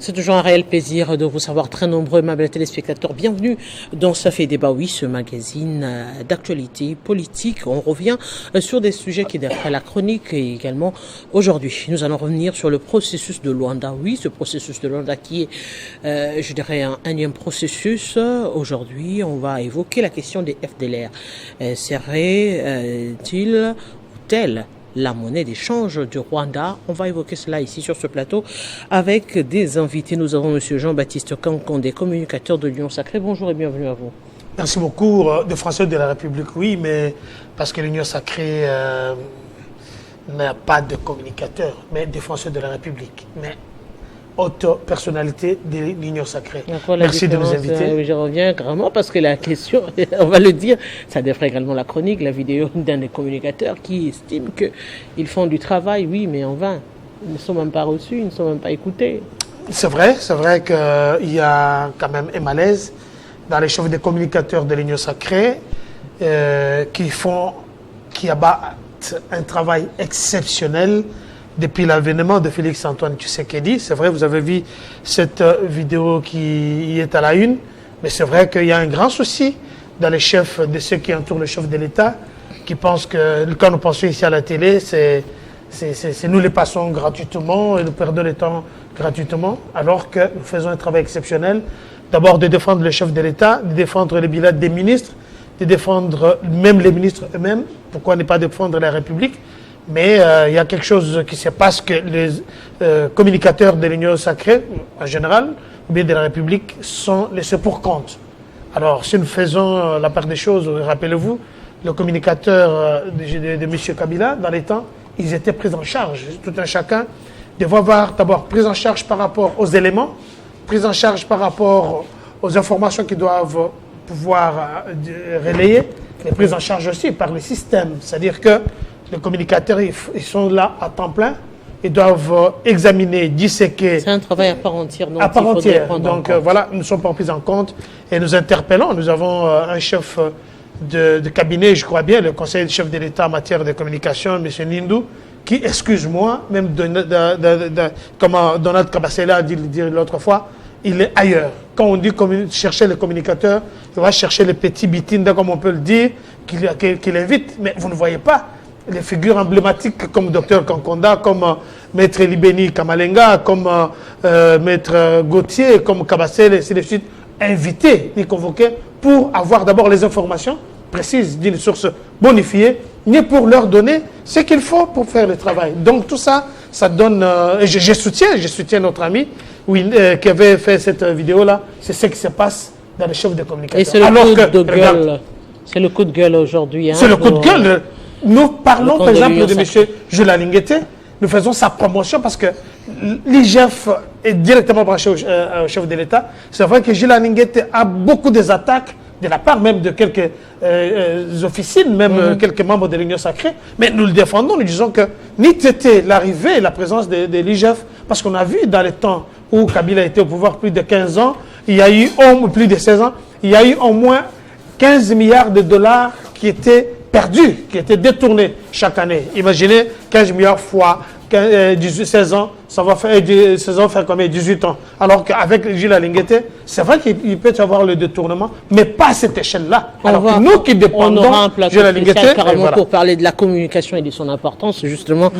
C'est toujours un réel plaisir de vous savoir très nombreux, aimables téléspectateurs. Bienvenue dans Ça fait débat, oui, ce magazine d'actualité politique. On revient sur des sujets qui défraient la chronique et également aujourd'hui. Nous allons revenir sur le processus de Luanda. Oui, ce processus de Luanda qui est, je dirais, un énième processus. Aujourd'hui, on va évoquer la question des FDLR. Serait-il ou tel la monnaie d'échange du Rwanda? On va évoquer cela ici sur ce plateau avec des invités. Nous avons M. Jean-Baptiste Kankonde, communicateur de l'Union Sacrée. Bonjour et bienvenue à vous. Merci beaucoup. De Français de la République, oui, mais parce que l'Union Sacrée n'a pas de communicateur, mais des Français de la République. Mais haute personnalité de l'Union Sacrée. Merci de nous inviter. Je reviens vraiment parce que la question, on va le dire, ça défraie également la chronique, la vidéo d'un des communicateurs qui estime qu'ils font du travail, oui, mais en vain. Ils ne sont même pas reçus, ils ne sont même pas écoutés. C'est vrai qu'il y a quand même un malaise dans les chefs des communicateurs de l'Union Sacrée qui abattent un travail exceptionnel depuis l'avènement de Félix-Antoine Tshisekedi. C'est vrai, vous avez vu cette vidéo qui est à la une, mais c'est vrai qu'il y a un grand souci dans les chefs de ceux qui entourent le chef de l'État, qui pensent que quand nous pensons ici à la télé, c'est nous les passons gratuitement et nous perdons le temps gratuitement, alors que nous faisons un travail exceptionnel. D'abord de défendre le chef de l'État, de défendre les bilans des ministres, de défendre même les ministres eux-mêmes. Pourquoi ne pas défendre la République? Mais il y a quelque chose qui se passe que les communicateurs de l'Union Sacrée, en général, ou bien de la République, sont laissés pour compte. Alors, si nous faisons la part des choses, rappelez-vous, le communicateur de M. Kabila, dans les temps, ils étaient pris en charge. Tout un chacun devait avoir d'abord prise en charge par rapport aux éléments, prise en charge par rapport aux informations qu'ils doivent pouvoir relayer, mais prise en charge aussi par le système. C'est-à-dire que les communicateurs, ils sont là à temps plein, ils doivent examiner, disséquer. C'est un travail à part entière. À part entière. Donc voilà, nous ne sommes pas pris en compte et nous interpellons. Nous avons un chef de cabinet, je crois bien, le conseiller du chef de l'État en matière de communication, M. Nindou, qui, excuse-moi, même comme Donald Kabasela a dit l'autre fois, il est ailleurs. Quand on dit chercher les communicateurs, il va chercher les petits bitinda, comme on peut le dire, qu'il invite, mais vous ne voyez pas les figures emblématiques comme Dr Kankonda, comme Maître Libeni Kamalenga, comme Maître Gauthier, comme Kabasele, et ainsi de suite, invités ni convoqués pour avoir d'abord les informations précises d'une source bonifiée, ni pour leur donner ce qu'il faut pour faire le travail. Donc tout ça, ça donne... je soutiens notre ami qui avait fait cette vidéo-là. C'est ce qui se passe dans les chefs de communication. Et c'est le coup de gueule. C'est le coup de gueule aujourd'hui. Hein, c'est le coup de gueule. Nous parlons par exemple de M. Jules Lingueté, nous faisons sa promotion parce que l'IGF est directement branché au chef de l'État. C'est vrai que Jules Linguété a beaucoup des attaques de la part même de quelques officines, même quelques membres de l'Union Sacrée, mais nous le défendons, nous disons que ni c'était l'arrivée et la présence de l'IGF, parce qu'on a vu dans les temps où Kabila était au pouvoir plus de 15 ans, il y a eu plus de 16 ans, il y a eu au moins 15 milliards de dollars qui étaient perdus, qui étaient détournés chaque année. Imaginez 15 milliards fois 16 ans, ça va faire 16 ans, faire combien? 18 ans. Alors qu'avec Gilles Linguété, c'est vrai qu'il peut y avoir le détournement, mais pas à cette échelle-là. Alors que nous qui dépendons, on aura un plateau spécial carrément pour parler de la communication et de son importance, justement,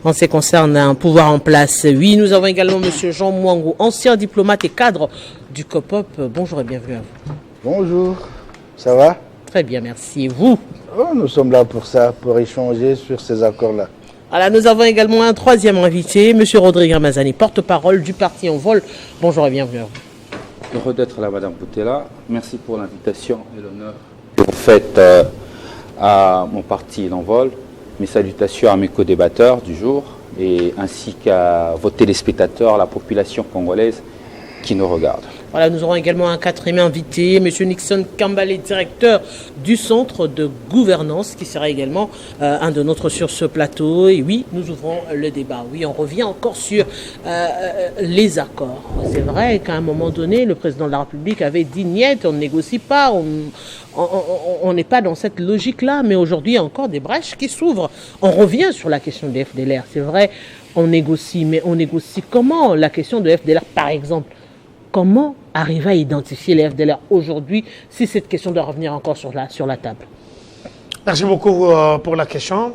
en ce qui concerne un pouvoir en place. Oui, nous avons également M. Jean Mouangou, ancien diplomate et cadre du COPOP. Bonjour et bienvenue à vous. Bonjour, ça va? Très bien, merci. Et vous? Nous sommes là pour ça, pour échanger sur ces accords-là. Alors, nous avons également un troisième invité, M. Rodrigue Ramazani, porte-parole du parti En Vol. Bonjour et bienvenue à vous. Heureux d'être là, Madame Boutella. Merci pour l'invitation et l'honneur que vous faites à mon parti En Vol. Mes salutations à mes co-débatteurs du jour et ainsi qu'à vos téléspectateurs, la population congolaise qui nous regarde. Voilà, nous aurons également un quatrième invité, M. Nixon Kambale, directeur du Centre de gouvernance, qui sera également un de nôtres sur ce plateau. Et oui, nous ouvrons le débat. Oui, on revient encore sur les accords. C'est vrai qu'à un moment donné, le président de la République avait dit « niet, on ne négocie pas, on n'est pas dans cette logique-là ». Mais aujourd'hui, il y a encore des brèches qui s'ouvrent. On revient sur la question des FDLR. C'est vrai, on négocie, mais on négocie comment? La question de FDLR, par exemple, comment arriver à identifier les FDLR aujourd'hui si cette question doit revenir encore sur la table? Merci beaucoup pour la question.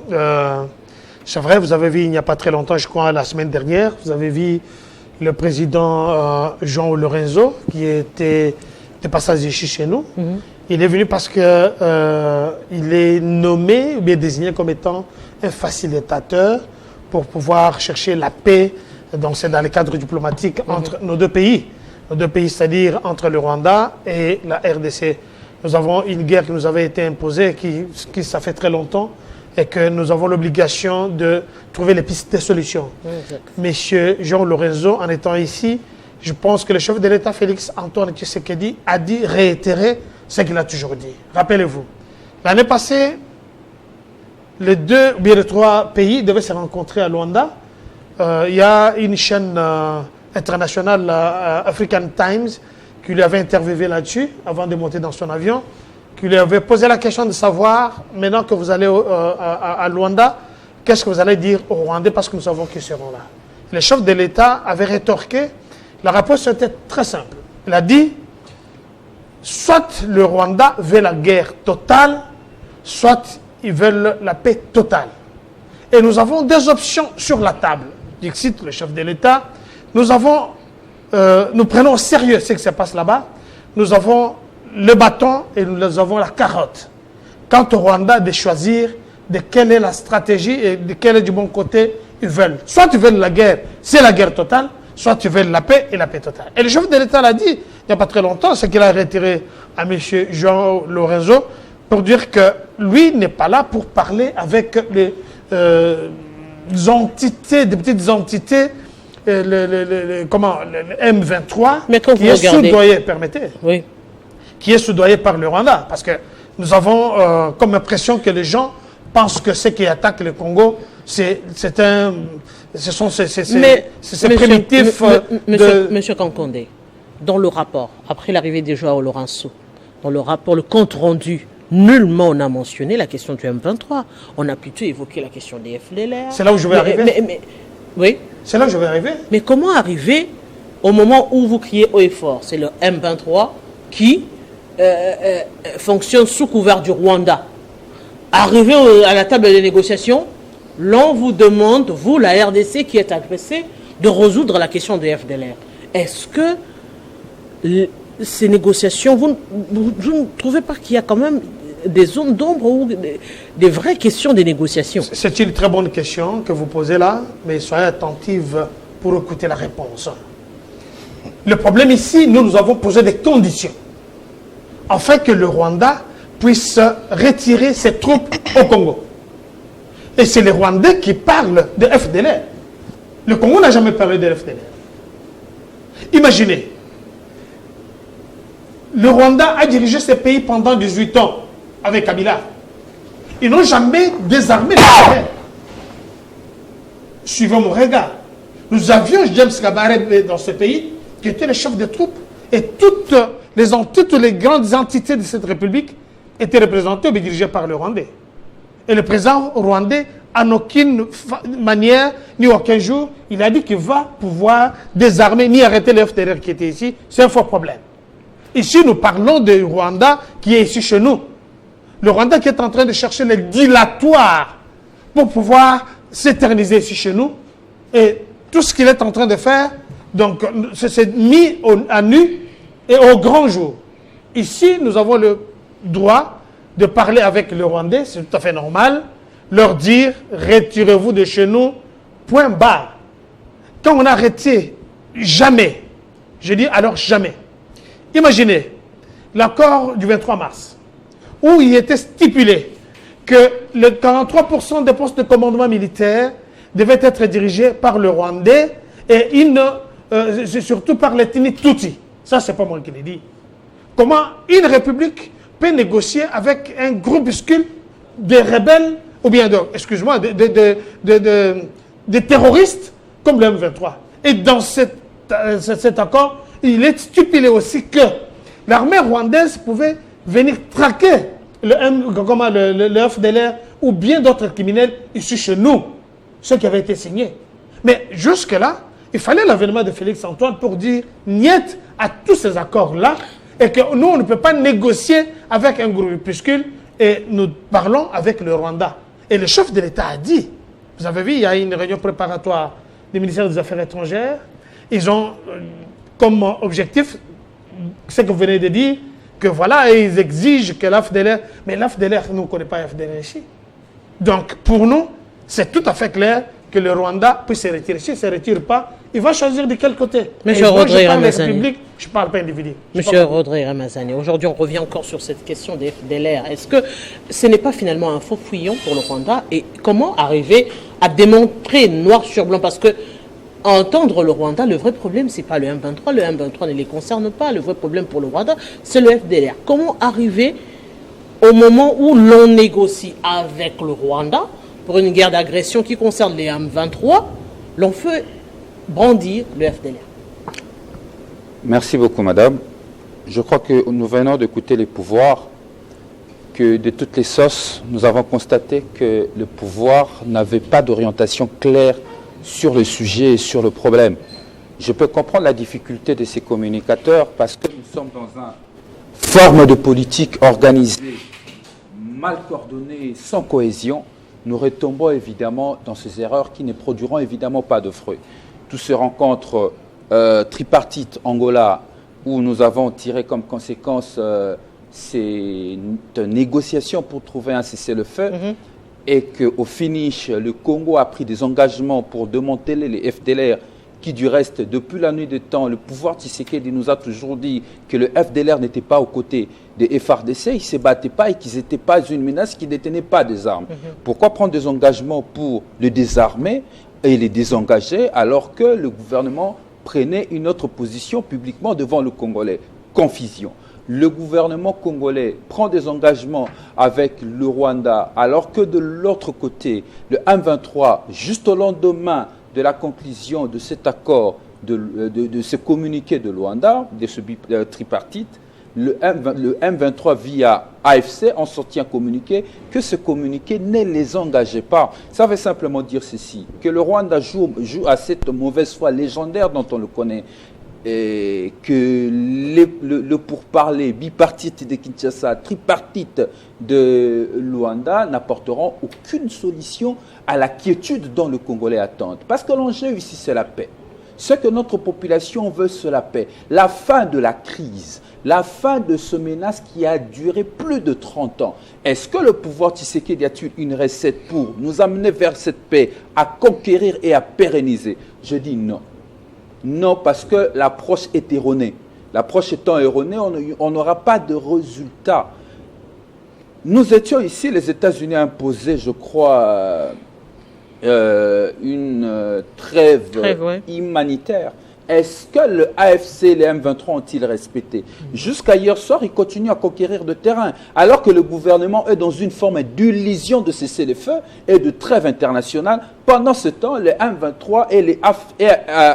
C'est vrai, vous avez vu il n'y a pas très longtemps, je crois la semaine dernière, vous avez vu le président Jean Lorenzo qui était de passage ici chez nous. Il est venu parce que il est nommé ou bien désigné comme étant un facilitateur pour pouvoir chercher la paix dans le cadre diplomatique entre nos deux pays. Nos deux pays, c'est-à-dire entre le Rwanda et la RDC. Nous avons une guerre qui nous avait été imposée, qui ça fait très longtemps, et que nous avons l'obligation de trouver les pistes de solutions. Monsieur Jean Lorenzo, en étant ici, je pense que le chef de l'État, Félix Antoine Tshisekedi, a dit, réitéré ce qu'il a toujours dit. Rappelez-vous, l'année passée, les 2 ou bien les 3 pays devaient se rencontrer à Luanda. Il y a une chaîne internationale, African Times, qui lui avait interviewé là-dessus, avant de monter dans son avion, qui lui avait posé la question de savoir, maintenant que vous allez à Luanda, qu'est-ce que vous allez dire aux Rwandais, parce que nous savons qu'ils seront là. Le chef de l'État avait rétorqué, la réponse était très simple. Il a dit, soit le Rwanda veut la guerre totale, soit ils veulent la paix totale. Et nous avons des options sur la table. Je cite le chef de l'État, nous prenons au sérieux ce qui se passe là-bas. Nous avons le bâton et nous avons la carotte. Quant au Rwanda, de choisir de quelle est la stratégie et de quel est du bon côté ils veulent. Soit ils veulent la guerre, c'est la guerre totale, soit ils veulent la paix et la paix totale. Et le chef de l'État l'a dit il n'y a pas très longtemps, c'est qu'il a retiré à M. Jean Lorenzo pour dire que lui n'est pas là pour parler avec les entités, des petites entités, le M23, mais quand qui est soudoyé, permettez, oui, qui est soudoyé par le Rwanda. Parce que nous avons comme impression que les gens pensent que ceux qui attaquent le Congo, ce sont ces primitifs. Monsieur Kankondé, dans le rapport, après l'arrivée de Joao Lorenzo, dans le rapport, le compte rendu, nullement on n'a mentionné la question du M23. On a plutôt évoqué la question des FDLR. C'est là où je vais arriver. Oui. C'est là où je vais arriver. Mais comment arriver au moment où vous criez haut et fort? C'est le M23 qui fonctionne sous couvert du Rwanda. Arrivé à la table des négociations, l'on vous demande, vous, la RDC qui est agressée, de résoudre la question des FDLR. Est-ce que ces négociations, vous ne trouvez pas qu'il y a quand même des zones d'ombre ou des vraies questions des négociations? C'est une très bonne question que vous posez là, mais soyez attentive pour écouter la réponse. Le problème ici, nous avons posé des conditions afin que le Rwanda puisse retirer ses troupes au Congo. Et c'est les Rwandais qui parlent de FDLR. Le Congo n'a jamais parlé de FDLR. Imaginez, le Rwanda a dirigé ce pays pendant 18 ans avec Kabila. Ils n'ont jamais désarmé les FDLR. Suivez mon regard. Nous avions James Kabarebe dans ce pays, qui était le chef des troupes, et toutes les grandes entités de cette république étaient représentées ou dirigées par le Rwandais. Et le président rwandais, en aucune manière, ni aucun jour, il a dit qu'il va pouvoir désarmer ni arrêter les FDLR qui étaient ici. C'est un faux problème. Ici, nous parlons du Rwanda qui est ici chez nous. Le Rwanda qui est en train de chercher les dilatoires pour pouvoir s'éterniser ici chez nous. Et tout ce qu'il est en train de faire, donc, c'est mis à nu et au grand jour. Ici, nous avons le droit de parler avec le Rwandais, c'est tout à fait normal, leur dire, retirez-vous de chez nous, point barre. Quand on a arrêté, jamais, je dis alors jamais. Imaginez l'accord du 23 mars, où il était stipulé que le 43% des postes de commandement militaire devaient être dirigés par le Rwandais et surtout par l'ethnie Tutsi. Ça, c'est pas moi qui l'ai dit. Comment une république peut négocier avec un groupuscule de rebelles, ou bien, de terroristes comme le M23. Et dans cet accord, il est stipulé aussi que l'armée rwandaise pouvait venir traquer le FDLR ou bien d'autres criminels issus chez nous, ceux qui avaient été signés. Mais jusque-là, il fallait l'avènement de Félix Antoine pour dire niet à tous ces accords-là et que nous, on ne peut pas négocier avec un groupuscule et nous parlons avec le Rwanda. Et le chef de l'État a dit, vous avez vu, il y a une réunion préparatoire du ministère des Affaires étrangères. Ils ont comme objectif ce que vous venez de dire, que voilà, ils exigent que l'AFDLR, mais l'AFDLR, nous ne connaissons pas l'AFDLR ici. Donc, pour nous, c'est tout à fait clair que le Rwanda peut se retirer. S'il ne se retire pas, il va choisir de quel côté. Monsieur Rodrigue Ramazani. Je ne parle pas individu. Monsieur Rodrigue Ramazani, aujourd'hui on revient encore sur cette question des FDLR. Est-ce que ce n'est pas finalement un faux fouillon pour le Rwanda? Et comment arriver à démontrer noir sur blanc? Parce que entendre le Rwanda, le vrai problème, ce n'est pas le M23. Le M23 ne les concerne pas. Le vrai problème pour le Rwanda, c'est le FDLR. Comment arriver au moment où l'on négocie avec le Rwanda pour une guerre d'agression qui concerne les M23, l'on fait brandir le FDLR? Merci beaucoup, madame. Je crois que nous venons d'écouter les pouvoirs, que de toutes les sauces, nous avons constaté que le pouvoir n'avait pas d'orientation claire sur le sujet et sur le problème. Je peux comprendre la difficulté de ces communicateurs parce que nous sommes dans une forme de politique organisée, mal coordonnée, sans cohésion. Nous retombons évidemment dans ces erreurs qui ne produiront évidemment pas de fruits. Toutes ces rencontres tripartites Angola où nous avons tiré comme conséquence ces négociations pour trouver un cessez-le-feu et qu'au finish, le Congo a pris des engagements pour démanteler les FDLR qui du reste, depuis la nuit des temps, le pouvoir Tshisekedi nous a toujours dit que le FDLR n'était pas aux côtés des FARDC, ils ne se battaient pas et qu'ils n'étaient pas une menace, qu'ils ne détenaient pas des armes. Pourquoi prendre des engagements pour le désarmer et les désengager alors que le gouvernement prenait une autre position publiquement devant le Congolais? Confusion. Le gouvernement congolais prend des engagements avec le Rwanda alors que de l'autre côté, le M23, juste au lendemain de la conclusion de cet accord, de ce communiqué de Luanda, de ce tripartite, le M23 via AFC en sortit un communiqué que ce communiqué ne les engageait pas. Ça veut simplement dire ceci, que le Rwanda joue à cette mauvaise foi légendaire dont on le connaît, et que le pourparler bipartite de Kinshasa, tripartite de Luanda n'apporteront aucune solution à la quiétude dont le Congolais attend. Parce que l'enjeu ici, c'est la paix. Ce que notre population veut, c'est la paix. La fin de la crise, la fin de ce menace qui a duré plus de 30 ans. Est-ce que le pouvoir Tshisekedi a-t-il une recette pour nous amener vers cette paix, à conquérir et à pérenniser? Je dis non. Non, parce que l'approche est erronée. L'approche étant erronée, on n'aura pas de résultat. Nous étions ici, les États-Unis imposaient, je crois, une trêve humanitaire. Est-ce que le AFC et les M23 ont-ils respecté? Jusqu'à hier soir, ils continuent à conquérir le terrain, alors que le gouvernement est dans une forme d'illusion de cessez-le-feu et de trêve internationale. Pendant ce temps, les M23 et les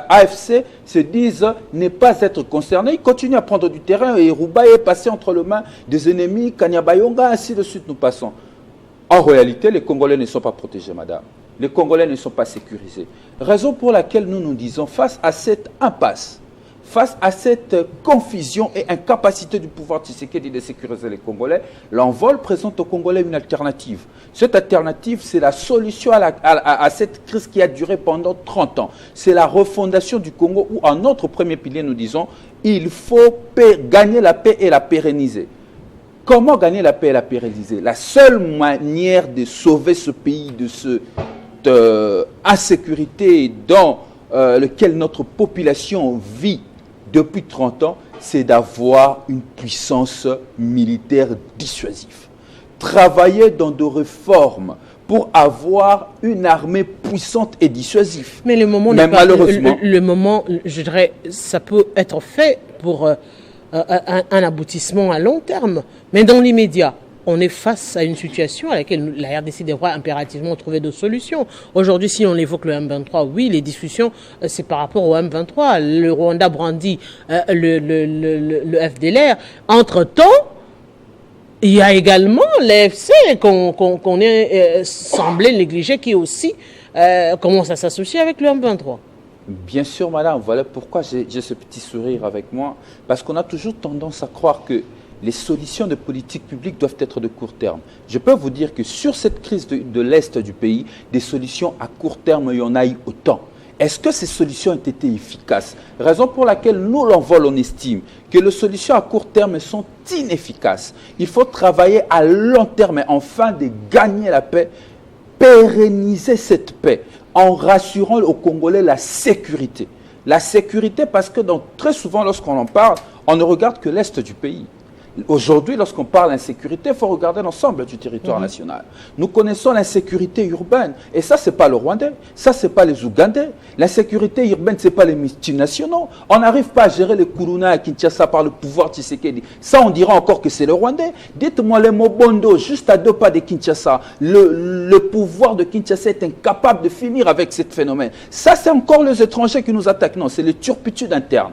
AFC se disent ne pas être concernés. Ils continuent à prendre du terrain et Rouba est passé entre les mains des ennemis, Kanyabayonga, ainsi de suite, nous passons. En réalité, les Congolais ne sont pas protégés, madame. Les Congolais ne sont pas sécurisés. Raison pour laquelle nous nous disons, face à cette impasse, face à cette confusion et incapacité du pouvoir Tshisekedi de sécuriser les Congolais, l'envol présente aux Congolais une alternative. Cette alternative, c'est la solution à cette crise qui a duré pendant 30 ans. C'est la refondation du Congo où, en notre premier pilier, nous disons, il faut gagner la paix et la pérenniser. Comment gagner la paix et la pérenniser? La seule manière de sauver ce pays de cette insécurité dans lequel notre population vit depuis 30 ans, c'est d'avoir une puissance militaire dissuasive. Travailler dans des réformes pour avoir une armée puissante et dissuasive. Mais le moment n'est pas, malheureusement, le moment, je dirais, ça peut être fait pour un aboutissement à long terme. Mais dans l'immédiat, on est face à une situation à laquelle la RDC devra impérativement trouver d'autres solutions. Aujourd'hui, si on évoque le M23, oui, les discussions, c'est par rapport au M23. Le Rwanda brandit le FDLR. Entre-temps, il y a également l'AFC qu'on est semblé négliger, qui est aussi commence à s'associer avec le M23. Bien sûr, madame, voilà pourquoi j'ai ce petit sourire avec moi. Parce qu'on a toujours tendance à croire que les solutions de politique publique doivent être de court terme. Je peux vous dire que sur cette crise de l'Est du pays, des solutions à court terme, il y en a eu autant. Est-ce que ces solutions ont été efficaces? Raison pour laquelle nous, l'Envol, on estime que les solutions à court terme sont inefficaces. Il faut travailler à long terme et enfin de gagner la paix, pérenniser cette paix en rassurant aux Congolais la sécurité. La sécurité parce que très souvent, lorsqu'on en parle, on ne regarde que l'Est du pays. Aujourd'hui, lorsqu'on parle d'insécurité, il faut regarder l'ensemble du territoire national. Nous connaissons l'insécurité urbaine. Et ça, ce n'est pas le Rwandais. Ça, ce n'est pas les Ougandais. L'insécurité urbaine, ce n'est pas les multinationaux. On n'arrive pas à gérer les Kuruna à Kinshasa par le pouvoir Tshisekedi. Ça, on dira encore que c'est le Rwandais. Dites-moi les Mobondo, juste à 2 pas de Kinshasa. Le pouvoir de Kinshasa est incapable de finir avec ce phénomène. Ça, c'est encore les étrangers qui nous attaquent. Non, c'est les turpitudes internes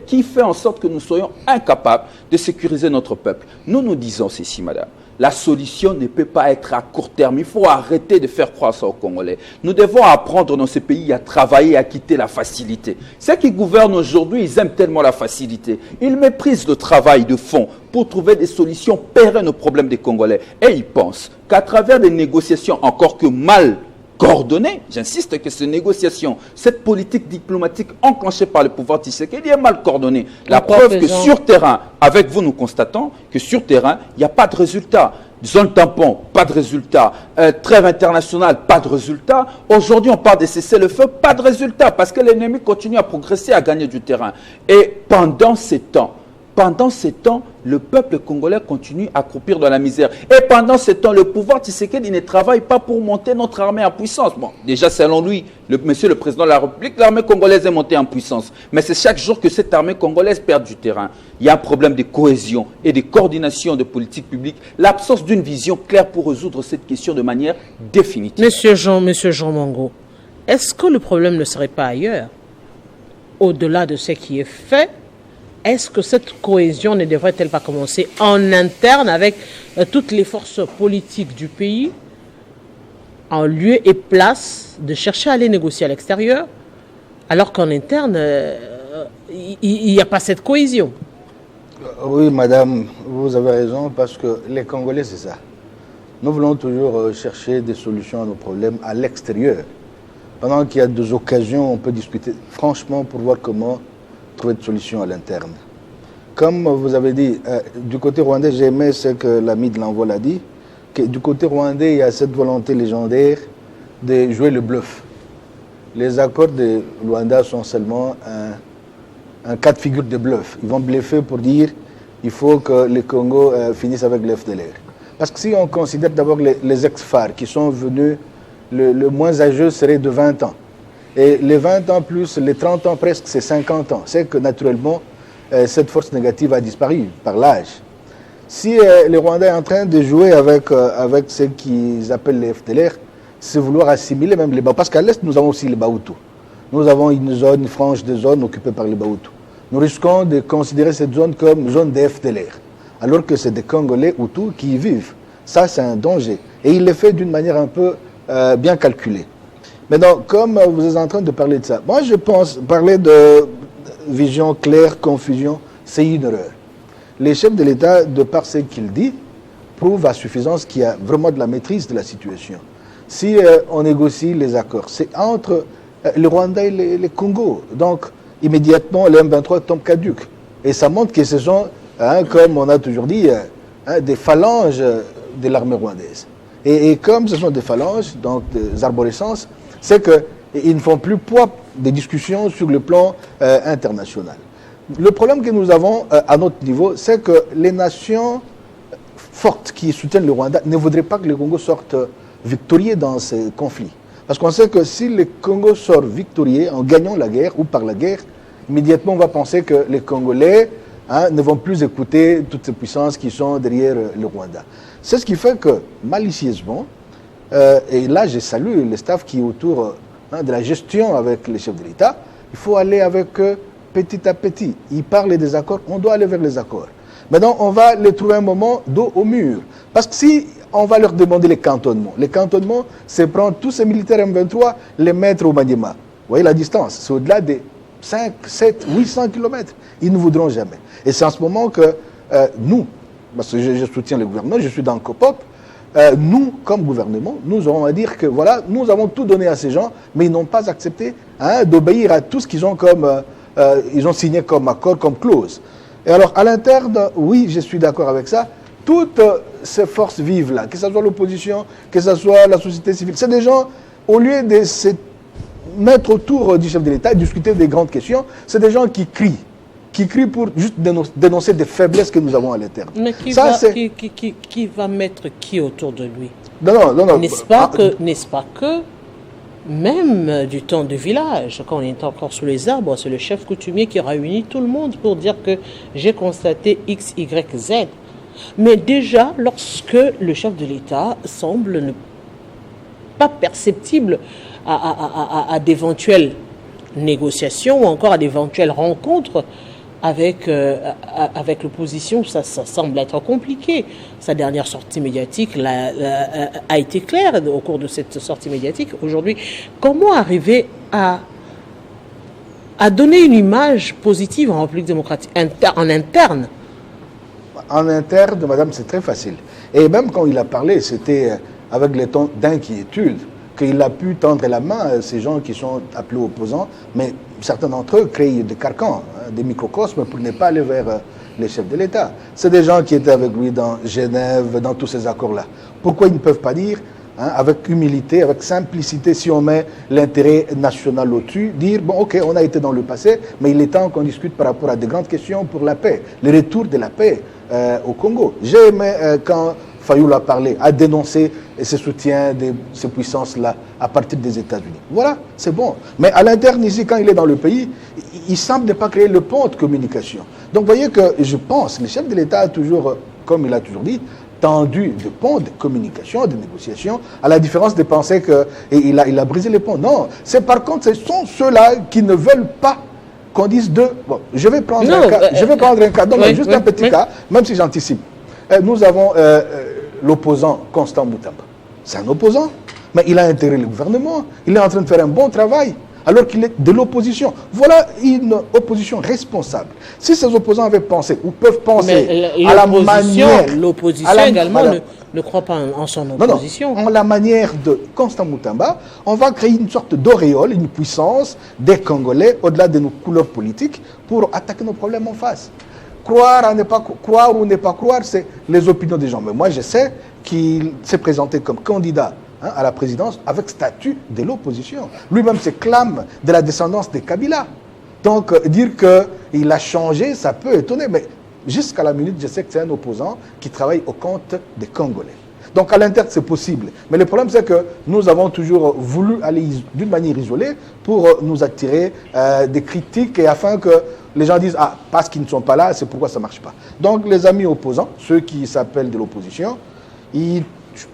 qui fait en sorte que nous soyons incapables de sécuriser notre peuple. Nous disons ceci, madame. La solution ne peut pas être à court terme. Il faut arrêter de faire croire ça aux Congolais. Nous devons apprendre dans ces pays à travailler, à quitter la facilité. Ceux qui gouvernent aujourd'hui, ils aiment tellement la facilité. Ils méprisent le travail de fond pour trouver des solutions pérennes aux problèmes des Congolais. Et ils pensent qu'à travers des négociations encore que mal coordonnées, j'insiste que ces négociations, cette politique diplomatique enclenchée par le pouvoir Tshisekedi est mal coordonnée. La preuve que sur terrain, avec vous, nous constatons que sur terrain, il n'y a pas de résultat. Zone tampon, pas de résultat. Trêve internationale, pas de résultat. Aujourd'hui, on parle de cessez-le-feu, pas de résultat, parce que l'ennemi continue à progresser, à gagner du terrain. Et pendant ces temps, le peuple congolais continue à croupir dans la misère. Et pendant ce temps, le pouvoir Tshisekedi ne travaille pas pour monter notre armée en puissance. Bon, déjà, selon lui, monsieur le président de la République, l'armée congolaise est montée en puissance. Mais c'est chaque jour que cette armée congolaise perd du terrain. Il y a un problème de cohésion et de coordination de politique publique. L'absence d'une vision claire pour résoudre cette question de manière définitive. Monsieur Jean Mongo, est-ce que le problème ne serait pas ailleurs? Au-delà de ce qui est fait, est-ce que cette cohésion ne devrait-elle pas commencer en interne avec toutes les forces politiques du pays, en lieu et place de chercher à aller négocier à l'extérieur, alors qu'en interne, il n'y a pas cette cohésion? Oui, madame, vous avez raison, parce que les Congolais, c'est ça. Nous voulons toujours chercher des solutions à nos problèmes à l'extérieur. Pendant qu'il y a des occasions, on peut discuter franchement pour voir comment trouver des solutions à l'interne. Comme vous avez dit, du côté rwandais, j'ai aimé ce que l'ami de l'envol a dit, que du côté rwandais, il y a cette volonté légendaire de jouer le bluff. Les accords de Luanda sont seulement un cas de figure de bluff. Ils vont bluffer pour dire qu'il faut que le Congo finisse avec le FDLR. Parce que si on considère d'abord les ex-FARC qui sont venus, le moins âgeux serait de 20 ans. Et les 20 ans plus les 30 ans presque, c'est 50 ans. C'est que naturellement, cette force négative a disparu par l'âge. Si le Rwanda est en train de jouer avec ce qu'ils appellent les FDLR, c'est vouloir assimiler même les Bahutus. Parce qu'à l'Est, nous avons aussi les Bahutus. Nous avons une frange de zone occupée par les Bahutus. Nous risquons de considérer cette zone comme zone des FDLR, alors que c'est des Congolais Hutus qui y vivent. Ça, c'est un danger. Et il le fait d'une manière un peu bien calculée. Maintenant, comme vous êtes en train de parler de ça, moi je pense, parler de vision claire, confusion, c'est une erreur. Les chefs de l'État, de par ce qu'ils disent, prouvent à suffisance qu'il y a vraiment de la maîtrise de la situation. Si on négocie les accords, c'est entre le Rwanda et le Congo. Donc, immédiatement, le M23 tombe caduc. Et ça montre que ce sont, comme on a toujours dit, des phalanges de l'armée rwandaise. Et comme ce sont des phalanges, donc des arborescences, c'est qu'ils ne font plus poids des discussions sur le plan international. Le problème que nous avons à notre niveau, c'est que les nations fortes qui soutiennent le Rwanda ne voudraient pas que le Congo sorte victorieux dans ces conflits. Parce qu'on sait que si le Congo sort victorieux en gagnant la guerre ou par la guerre, immédiatement on va penser que les Congolais ne vont plus écouter toutes ces puissances qui sont derrière le Rwanda. C'est ce qui fait que, malicieusement, et là je salue le staff qui est autour de la gestion avec les chefs de l'État, il faut aller avec eux petit à petit. Ils parlent des accords, on doit aller vers les accords. Maintenant, on va les trouver un moment dos au mur. Parce que si on va leur demander les cantonnements. Les cantonnements, c'est prendre tous ces militaires M23, les mettre au Maniema. Vous voyez la distance, c'est au-delà des 5, 7, 800 kilomètres. Ils ne voudront jamais. Et c'est en ce moment que nous, parce que je soutiens le gouvernement, je suis dans le COPOP, nous, comme gouvernement, nous aurons à dire que voilà, nous avons tout donné à ces gens, mais ils n'ont pas accepté d'obéir à tout ce qu'ils ont ils ont signé comme accord, comme clause. Et alors, à l'interne, oui, je suis d'accord avec ça. Toutes ces forces vives-là, que ce soit l'opposition, que ce soit la société civile, c'est des gens, au lieu de se mettre autour du chef de l'État et discuter des grandes questions, c'est des gens qui crient pour juste dénoncer des faiblesses que nous avons à l'interne. Mais qui va mettre qui autour de lui? Non. N'est-ce pas que même du temps de village, quand on est encore sous les arbres, c'est le chef coutumier qui réunit tout le monde pour dire que j'ai constaté X, Y, Z. Mais déjà, lorsque le chef de l'État semble ne pas perceptible à d'éventuelles négociations ou encore à d'éventuelles rencontres avec l'opposition, ça semble être compliqué. Sa dernière sortie médiatique a été claire au cours de cette sortie médiatique. Aujourd'hui, comment arriver à donner une image positive en République démocratique, en interne? En interne, madame, c'est très facile. Et même quand il a parlé, c'était avec les tons d'inquiétude qu'il a pu tendre la main à ces gens qui sont appelés opposants, mais certains d'entre eux créent des carcans, des microcosmes pour ne pas aller vers les chefs de l'État. C'est des gens qui étaient avec lui dans Genève, dans tous ces accords-là. Pourquoi ils ne peuvent pas dire, avec humilité, avec simplicité, si on met l'intérêt national au-dessus, dire, bon, ok, on a été dans le passé, mais il est temps qu'on discute par rapport à des grandes questions pour la paix, le retour de la paix au Congo. J'ai aimé quand Fayoul a parlé, a dénoncé ses soutiens de ces puissances-là à partir des États-Unis. Voilà, c'est bon. Mais à l'interne, ici, quand il est dans le pays, il semble ne pas créer le pont de communication. Donc, vous voyez que je pense, le chef de l'État a toujours, comme il a toujours dit, tendu de pont de communication, de négociation, à la différence de penser qu'il a brisé les ponts. Non, c'est par contre, ce sont ceux-là qui ne veulent pas qu'on dise bon, je vais prendre un cas. Donc, juste un petit cas, même si j'anticipe. Nous avons l'opposant Constant Moutamba. C'est un opposant, mais il a intégré le gouvernement. Il est en train de faire un bon travail, alors qu'il est de l'opposition. Voilà une opposition responsable. Si ces opposants avaient pensé, ou peuvent penser à la manière... L'opposition également ne croit pas en son opposition. Non, en la manière de Constant Moutamba, on va créer une sorte d'auréole, une puissance des Congolais, au-delà de nos couleurs politiques, pour attaquer nos problèmes en face. Croire ou ne pas croire, c'est les opinions des gens. Mais moi, je sais qu'il s'est présenté comme candidat à la présidence avec statut de l'opposition. Lui-même se clame de la descendance de Kabila. Donc, dire qu'il a changé, ça peut étonner. Mais jusqu'à la minute, je sais que c'est un opposant qui travaille au compte des Congolais. Donc, à l'interne, c'est possible. Mais le problème, c'est que nous avons toujours voulu aller d'une manière isolée pour nous attirer des critiques et afin que les gens disent, parce qu'ils ne sont pas là, c'est pourquoi ça ne marche pas. Donc, les amis opposants, ceux qui s'appellent de l'opposition, ils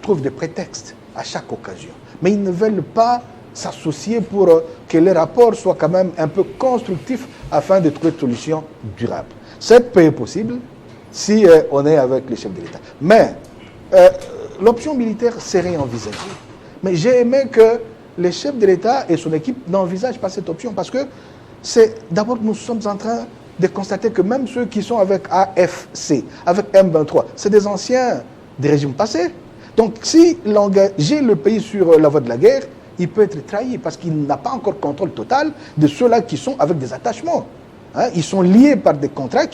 trouvent des prétextes à chaque occasion. Mais ils ne veulent pas s'associer pour que les rapports soient quand même un peu constructifs afin de trouver des solutions durables. Cette paix est possible si on est avec les chefs de l'État. Mais l'option militaire serait envisagée. Mais j'ai aimé que les chefs de l'État et son équipe n'envisagent pas cette option parce que d'abord nous sommes en train de constater que même ceux qui sont avec AFC, avec M23, c'est des anciens des régimes passés. Donc si engager le pays sur la voie de la guerre, il peut être trahi parce qu'il n'a pas encore contrôle total de ceux-là qui sont avec des attachements. Ils sont liés par des contrats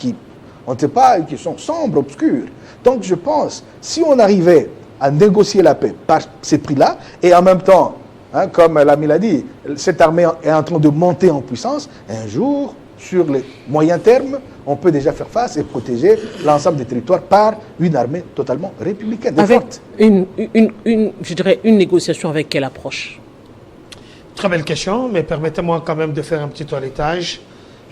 on ne sait pas, qui sont sombres, obscurs. Donc je pense, si on arrivait à négocier la paix par ces prix-là, et en même temps, comme l'ami l'a dit, cette armée est en train de monter en puissance, un jour, sur les moyens termes, on peut déjà faire face et protéger l'ensemble des territoires par une armée totalement républicaine. Avec je dirais une négociation avec quelle approche? Très belle question, mais permettez-moi quand même de faire un petit toilettage.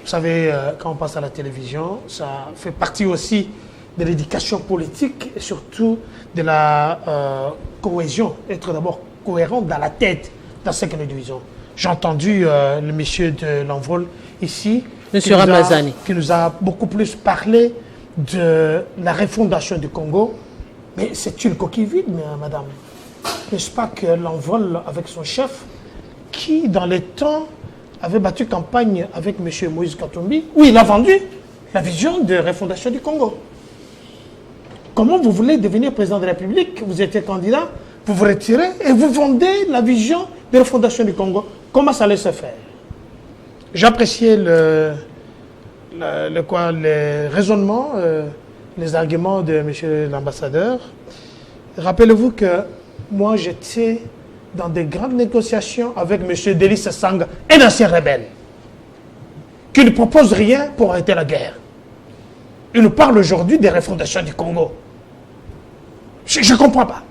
Vous savez, quand on passe à la télévision, ça fait partie aussi de l'éducation politique et surtout de la cohésion, être d'abord cohérent dans la tête dans ce que nous divisons. J'ai entendu le monsieur de l'envol ici, monsieur Ramazani, qui nous a beaucoup plus parlé de la refondation du Congo, Mais c'est une coquille vide, madame. N'est-ce pas qu'elle envole avec son chef, qui, dans les temps, avait battu campagne avec M. Moïse Katumbi, où il a vendu la vision de refondation du Congo. Comment vous voulez devenir président de la République? Vous étiez candidat, vous vous retirez et vous vendez la vision de refondation du Congo. Comment ça allait se faire? J'appréciais les raisonnements, les arguments de M. l'ambassadeur. Rappelez-vous que moi, j'étais dans des grandes négociations avec M. Delis Sassanga, un ancien rebelle, qui ne propose rien pour arrêter la guerre. Il nous parle aujourd'hui des refondations du Congo. Je ne comprends pas.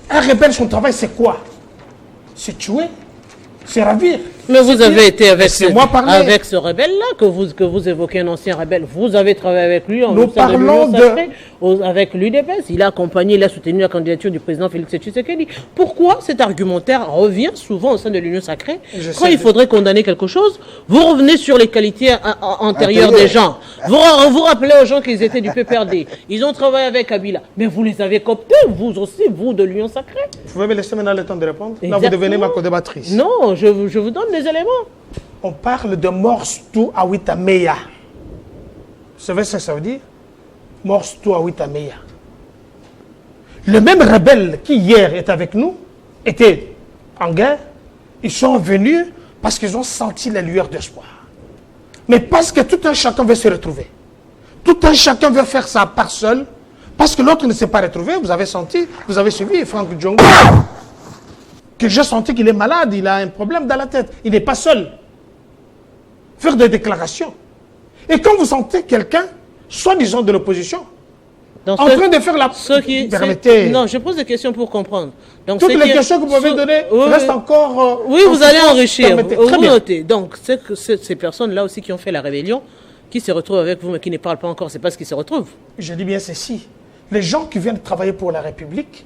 Un rebelle, son travail, c'est quoi? C'est tuer, c'est ravir. Mais vous avez été avec avec ce rebelle-là que vous évoquez, un ancien rebelle. Vous avez travaillé avec lui en Nous parlons avec l'UDPS. Il a accompagné, il a soutenu la candidature du président Félix Tshisekedi. Pourquoi cet argumentaire revient souvent au sein de l'Union sacrée? Quand il faudrait condamner quelque chose, vous revenez sur les qualités antérieures des gens. Vous rappelez aux gens qu'ils étaient du PPRD. Ils ont travaillé avec Kabila. Mais vous les avez cooptés, vous aussi, vous de l'Union sacrée. Vous pouvez me laisser maintenant le temps de répondre? Là, vous devenez ma co-débattrice. Non, je vous donne des éléments. On parle de Morstu Awitameya. Vous savez ce que ça veut dire? Morstu Awitameya. Le même rebelle qui hier est avec nous, était en guerre, ils sont venus parce qu'ils ont senti la lueur d'espoir. Mais parce que tout un chacun veut se retrouver. Tout un chacun veut faire sa part seul, parce que l'autre ne s'est pas retrouvé. Vous avez senti, vous avez suivi Franck Djongo, que j'ai senti qu'il est malade, il a un problème dans la tête. Il n'est pas seul. Faire des déclarations. Et quand vous sentez quelqu'un, soi-disant de l'opposition, en train de faire la... Permettez. Non, je pose des questions pour comprendre. Donc, toutes les questions que vous m'avez données restent encore... oui, vous allez enrichir. Vous notez. Donc, c'est que ces personnes-là aussi qui ont fait la rébellion, qui se retrouvent avec vous, mais qui ne parlent pas encore, c'est parce qu'ils se retrouvent. Je dis bien ceci. Les gens qui viennent travailler pour la République,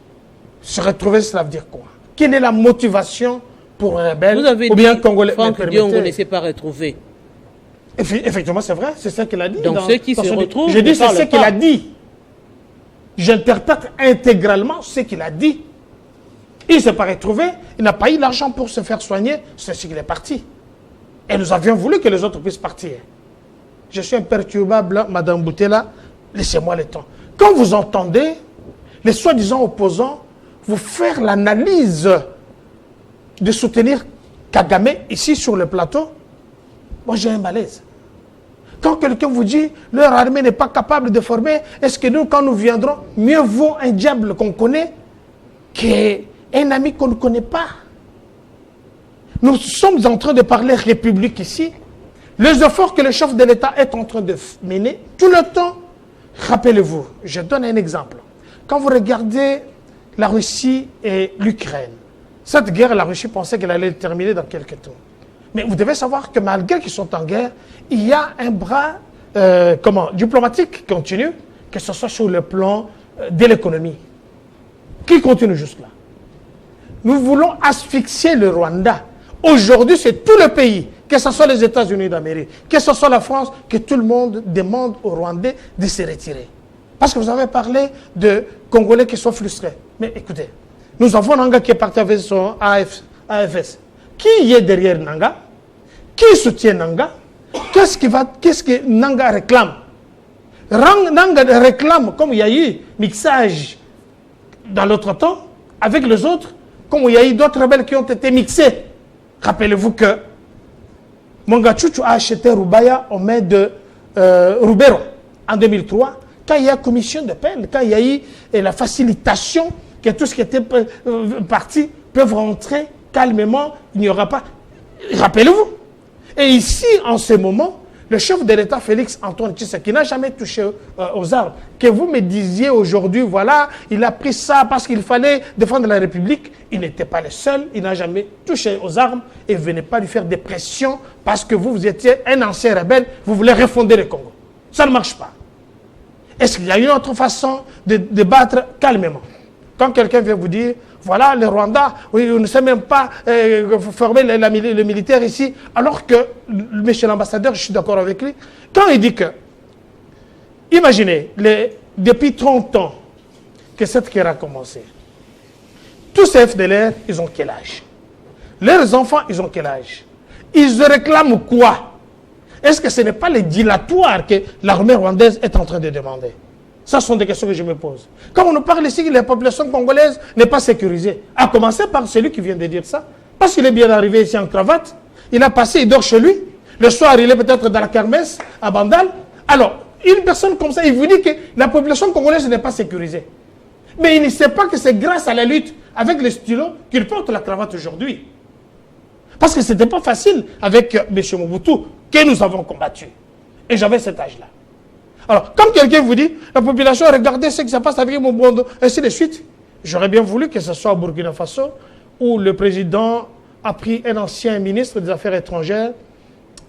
se retrouver, cela veut dire quoi? Quelle est la motivation pour un rebelle ou bien Congolais? Franck Diongo ne s'est pas retrouvé. Effectivement, c'est vrai, c'est ça qu'il a dit. Donc ceux qui se retrouvent. Je dis c'est ce qu'il a dit. J'interprète intégralement ce qu'il a dit. Il ne s'est pas retrouvé, il n'a pas eu l'argent pour se faire soigner, c'est ce qu'il est parti. Et nous avions voulu que les autres puissent partir. Je suis imperturbable, Madame Boutella, laissez-moi le temps. Quand vous entendez les soi-disant opposants vous faire l'analyse de soutenir Kagame ici sur le plateau, moi j'ai un malaise. Quand quelqu'un vous dit leur armée n'est pas capable de former, est-ce que nous, quand nous viendrons, mieux vaut un diable qu'on connaît qu'un ami qu'on ne connaît pas? Nous sommes en train de parler République ici. Les efforts que le chef de l'État est en train de mener, tout le temps, rappelez-vous, je donne un exemple. Quand vous regardez la Russie et l'Ukraine, cette guerre, la Russie pensait qu'elle allait terminer dans quelques temps. Mais vous devez savoir que malgré qu'ils sont en guerre, il y a un bras diplomatique qui continue, que ce soit sur le plan de l'économie, qui continue jusque-là. Nous voulons asphyxier le Rwanda. Aujourd'hui, c'est tout le pays, que ce soit les États-Unis d'Amérique, que ce soit la France, que tout le monde demande aux Rwandais de se retirer. Parce que vous avez parlé de Congolais qui sont frustrés. Mais écoutez, nous avons Nanga qui est parti avec son AFS. Qui est derrière Nanga? Qui soutient Nanga? Qu'est-ce que Nanga réclame? Nanga réclame, comme il y a eu mixage dans l'autre temps, avec les autres, comme il y a eu d'autres rebelles qui ont été mixés. Rappelez-vous que Mongachuchu a acheté Rubaya aux mains de Rubero en 2003, quand il y a commission de peine, quand il y a eu la facilitation que tout ce qui était parti peuvent rentrer calmement, il n'y aura pas. Rappelez-vous. Et ici, en ce moment, le chef de l'État, Félix Antoine Tshisekedi, qui n'a jamais touché aux armes, que vous me disiez aujourd'hui, voilà, il a pris ça parce qu'il fallait défendre la République, il n'était pas le seul, il n'a jamais touché aux armes et venez pas lui faire des pressions parce que vous étiez un ancien rebelle, vous voulez refonder le Congo. Ça ne marche pas. Est-ce qu'il y a une autre façon de débattre calmement? Quand quelqu'un vient vous dire, voilà, le Rwanda, oui, on ne sait même pas former le militaire ici, alors que, monsieur l'ambassadeur, je suis d'accord avec lui, quand il dit que, imaginez, depuis 30 ans, que cette guerre a commencé. Tous ces FDLR, ils ont quel âge? Leurs enfants, ils ont quel âge? Ils réclament quoi? Est-ce que ce n'est pas le dilatoire que l'armée rwandaise est en train de demander? Ça sont des questions que je me pose. Quand on nous parle ici que la population congolaise n'est pas sécurisée, à commencer par celui qui vient de dire ça, parce qu'il est bien arrivé ici en cravate, il a passé, il dort chez lui, le soir il est peut-être dans la kermesse, à Bandal. Alors, une personne comme ça, il vous dit que la population congolaise n'est pas sécurisée. Mais il ne sait pas que c'est grâce à la lutte avec les stylos qu'il porte la cravate aujourd'hui. Parce que ce n'était pas facile avec M. Mobutu que nous avons combattu. Et j'avais cet âge-là. Alors, comme quelqu'un vous dit, la population, regardez ce qui se passe avec Mobutu, ainsi de suite, j'aurais bien voulu que ce soit au Burkina Faso, où le président a pris un ancien ministre des Affaires étrangères,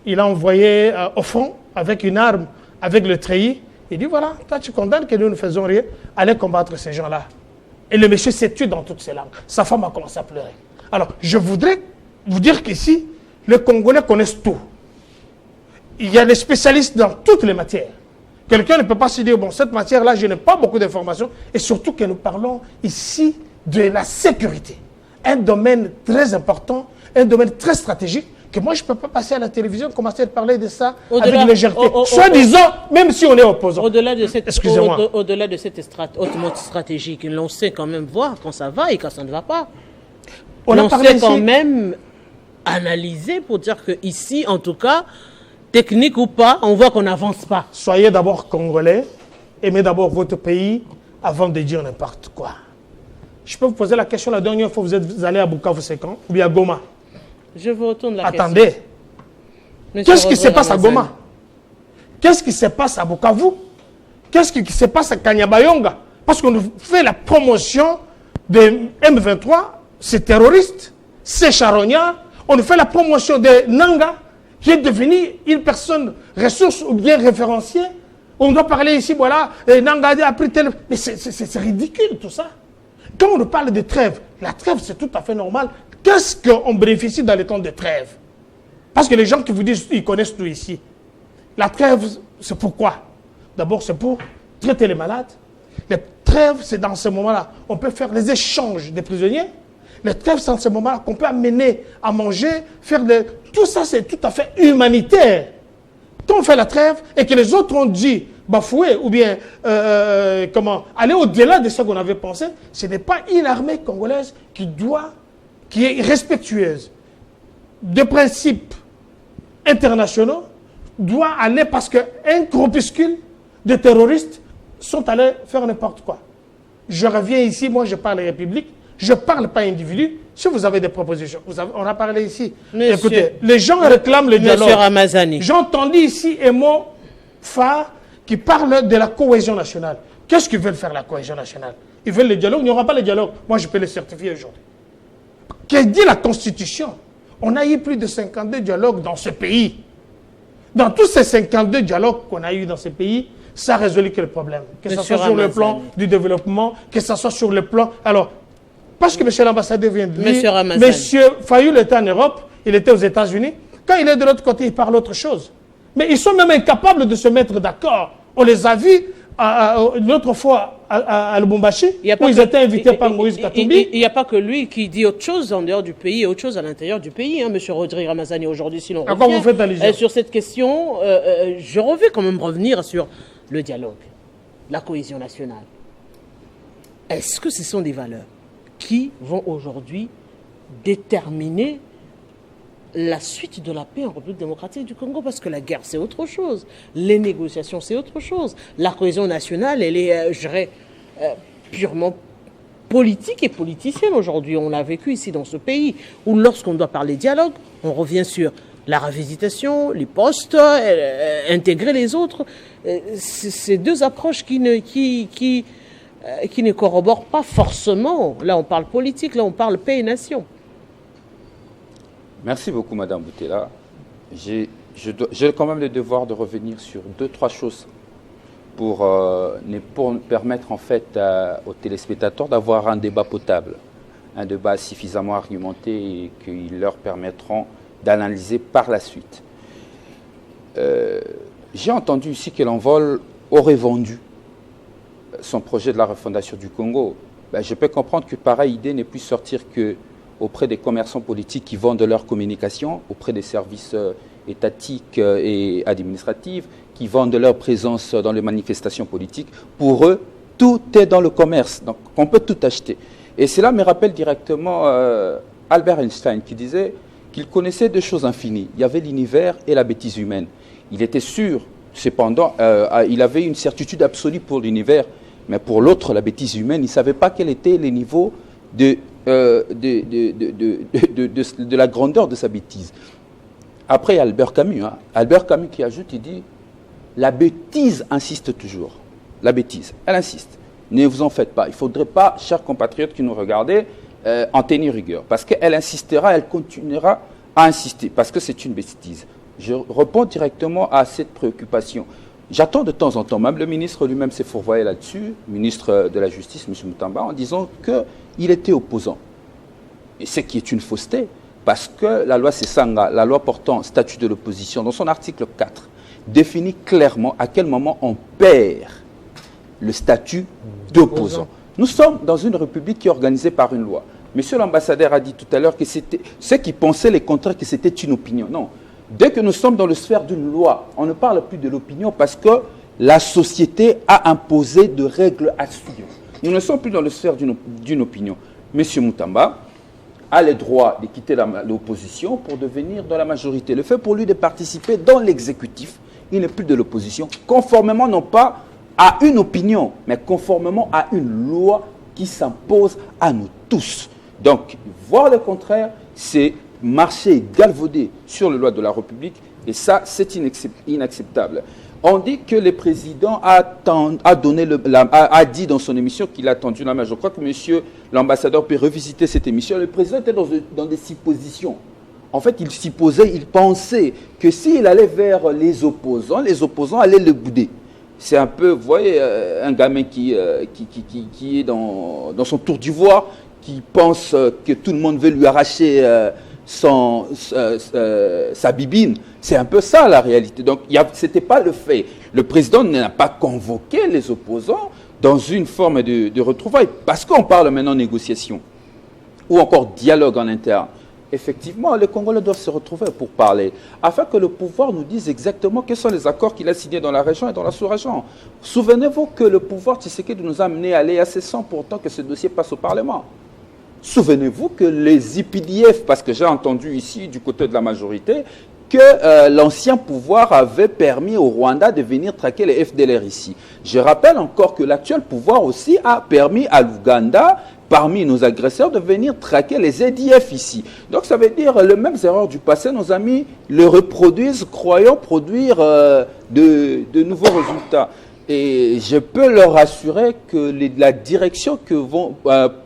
il a envoyé au front avec une arme, avec le treillis. Il dit, voilà, toi tu condamnes que nous ne faisons rien, allez combattre ces gens-là. Et le monsieur s'est tué dans toutes ses langues. Sa femme a commencé à pleurer. Alors, je voudrais vous dire qu'ici, les Congolais connaissent tout. Il y a des spécialistes dans toutes les matières. Quelqu'un ne peut pas se dire, bon, cette matière-là, je n'ai pas beaucoup d'informations. Et surtout que nous parlons ici de la sécurité. Un domaine très important, un domaine très stratégique, que moi, je ne peux pas passer à la télévision, commencer à parler de ça avec légèreté. Soit disant, même si on est opposant. Au-delà de cette, excusez-moi. Au-delà de cette hautement stratégique, l'on sait quand même voir quand ça va et quand ça ne va pas. On sait quand même analyser pour dire que ici, en tout cas, technique ou pas, on voit qu'on n'avance pas. Soyez d'abord congolais, aimez d'abord votre pays avant de dire n'importe quoi. Je peux vous poser la question, la dernière fois vous allez à Bukavu, c'est quand? Ou bien à Goma? Je vous retourne la question. Attendez. Qu'est-ce qui se passe à Goma? Qu'est-ce qui se passe à Bukavu? Qu'est-ce qui se passe à Kanyabayonga? Parce qu'on nous fait la promotion de M23, c'est terroriste, c'est charognard. On nous fait la promotion de Nanga, qui est devenu une personne ressource ou bien référenciée. On doit parler ici, voilà, Nanga a pris tel... Mais c'est ridicule tout ça. Quand on nous parle de trêve, la trêve c'est tout à fait normal. Qu'est-ce qu'on bénéficie dans les temps de trêve? Parce que les gens qui vous disent, ils connaissent tout ici. La trêve, c'est pourquoi? D'abord, c'est pour traiter les malades. Les trêves, c'est dans ce moment-là. On peut faire les échanges des prisonniers. Les trêves, c'est dans ce moment-là qu'on peut amener à manger, faire des... Tout ça, c'est tout à fait humanitaire. Quand on fait la trêve et que les autres ont dit bafouer ou bien aller au-delà de ce qu'on avait pensé, ce n'est pas une armée congolaise qui est respectueuse des principes internationaux, doit aller parce qu'un groupuscule de terroristes sont allés faire n'importe quoi. Je reviens ici, moi je parle République, je ne parle pas individu. Si vous avez des propositions, on a parlé ici. Monsieur, écoutez, les gens réclament le dialogue. Monsieur Ramazani. J'ai entendu ici un mot phare qui parle de la cohésion nationale. Qu'est-ce qu'ils veulent faire la cohésion nationale? Ils veulent le dialogue, il n'y aura pas le dialogue. Moi je peux le certifier aujourd'hui. Qu'est-ce que dit la Constitution? On a eu plus de 52 dialogues dans ce pays. Dans tous ces 52 dialogues qu'on a eu dans ce pays, ça a résolu quel problème? Que ce soit sur le plan du développement, que ce soit sur le plan... Alors, parce que monsieur l'ambassadeur vient de dire, monsieur Fayoul était en Europe, il était aux États-Unis. Quand il est de l'autre côté, il parle autre chose. Mais ils sont même incapables de se mettre d'accord. On les a vus l'autre fois à Lubumbashi, où ils étaient invités par Moïse Katumbi. Il n'y a pas que lui qui dit autre chose en dehors du pays et autre chose à l'intérieur du pays. Hein, monsieur Rodrigue Ramazani, aujourd'hui, si l'on revient vous faites allusion sur cette question, je vais quand même revenir sur le dialogue, la cohésion nationale. Est-ce que ce sont des valeurs qui vont aujourd'hui déterminer la suite de la paix en République démocratique du Congo? Parce que la guerre, c'est autre chose. Les négociations, c'est autre chose. La cohésion nationale, elle est, je dirais, purement politique et politicienne aujourd'hui. On l'a vécu ici dans ce pays, où lorsqu'on doit parler dialogue, on revient sur la révisitation, les postes, intégrer les autres. C'est deux approches qui ne corroborent pas forcément. Là, on parle politique, là, on parle paix et nation. Merci beaucoup, Madame Boutella. J'ai quand même le devoir de revenir sur 2-3 choses pour permettre en fait aux téléspectateurs d'avoir un débat potable, un débat suffisamment argumenté et qui leur permettront d'analyser par la suite. J'ai entendu ici que l'envol aurait vendu son projet de la refondation du Congo, ben, je peux comprendre que pareille idée n'est plus sortir que auprès des commerçants politiques qui vendent leur communication, auprès des services étatiques et administratifs, qui vendent leur présence dans les manifestations politiques. Pour eux, tout est dans le commerce, donc on peut tout acheter. Et cela me rappelle directement Albert Einstein qui disait qu'il connaissait deux choses infinies. Il y avait l'univers et la bêtise humaine. Il était sûr, cependant, il avait une certitude absolue pour l'univers, mais pour l'autre, la bêtise humaine, il ne savait pas quel était le niveau de la grandeur de sa bêtise. Après, il y a Albert Camus. Albert Camus qui ajoute, il dit, la bêtise insiste toujours. La bêtise, elle insiste. Ne vous en faites pas. Il ne faudrait pas, chers compatriotes qui nous regardez, en tenir rigueur. Parce qu'elle insistera, elle continuera à insister. Parce que c'est une bêtise. Je réponds directement à cette préoccupation. J'attends de temps en temps, même le ministre lui-même s'est fourvoyé là-dessus, ministre de la Justice, M. Moutamba, en disant qu'il était opposant. Et ce qui est une fausseté, parce que la loi Sessanga, la loi portant statut de l'opposition, dans son article 4, définit clairement à quel moment on perd le statut d'opposant. Nous sommes dans une république qui est organisée par une loi. Monsieur l'ambassadeur a dit tout à l'heure que c'était ceux qui pensaient les contraires que c'était une opinion. Non. Dès que nous sommes dans le sphère d'une loi, on ne parle plus de l'opinion parce que la société a imposé de règles à suivre. Nous ne sommes plus dans le sphère d'une opinion. Monsieur Moutamba a le droit de quitter l'opposition pour devenir dans la majorité. Le fait pour lui de participer dans l'exécutif, il n'est plus de l'opposition, conformément non pas à une opinion, mais conformément à une loi qui s'impose à nous tous. Donc, voir le contraire, c'est marcher galvaudé sur les lois de la République, et ça, c'est inacceptable. On dit que le président a dit dans son émission qu'il a tendu la main. Je crois que monsieur l'ambassadeur peut revisiter cette émission. Le président était dans des suppositions. En fait, il supposait, il pensait que s'il allait vers les opposants allaient le bouder. C'est un peu, vous voyez, un gamin qui est dans son tour d'ivoire, qui pense que tout le monde veut lui arracher sa bibine. C'est un peu ça la réalité. Donc, ce n'était pas le fait. Le président n'a pas convoqué les opposants dans une forme de retrouvailles. Parce qu'on parle maintenant négociation ou encore dialogue en interne. Effectivement, les Congolais doivent se retrouver pour parler, afin que le pouvoir nous dise exactement quels sont les accords qu'il a signés dans la région et dans la sous-région. Souvenez-vous que le pouvoir Tshisekedi nous a amené à aller assez sans pourtant que ce dossier passe au Parlement. Souvenez-vous que les IPDF, parce que j'ai entendu ici du côté de la majorité, que l'ancien pouvoir avait permis au Rwanda de venir traquer les FDLR ici. Je rappelle encore que l'actuel pouvoir aussi a permis à l'Ouganda, parmi nos agresseurs, de venir traquer les EDF ici. Donc ça veut dire les mêmes erreurs du passé, nos amis le reproduisent, croyant produire de nouveaux résultats. Et je peux leur assurer que la direction que vont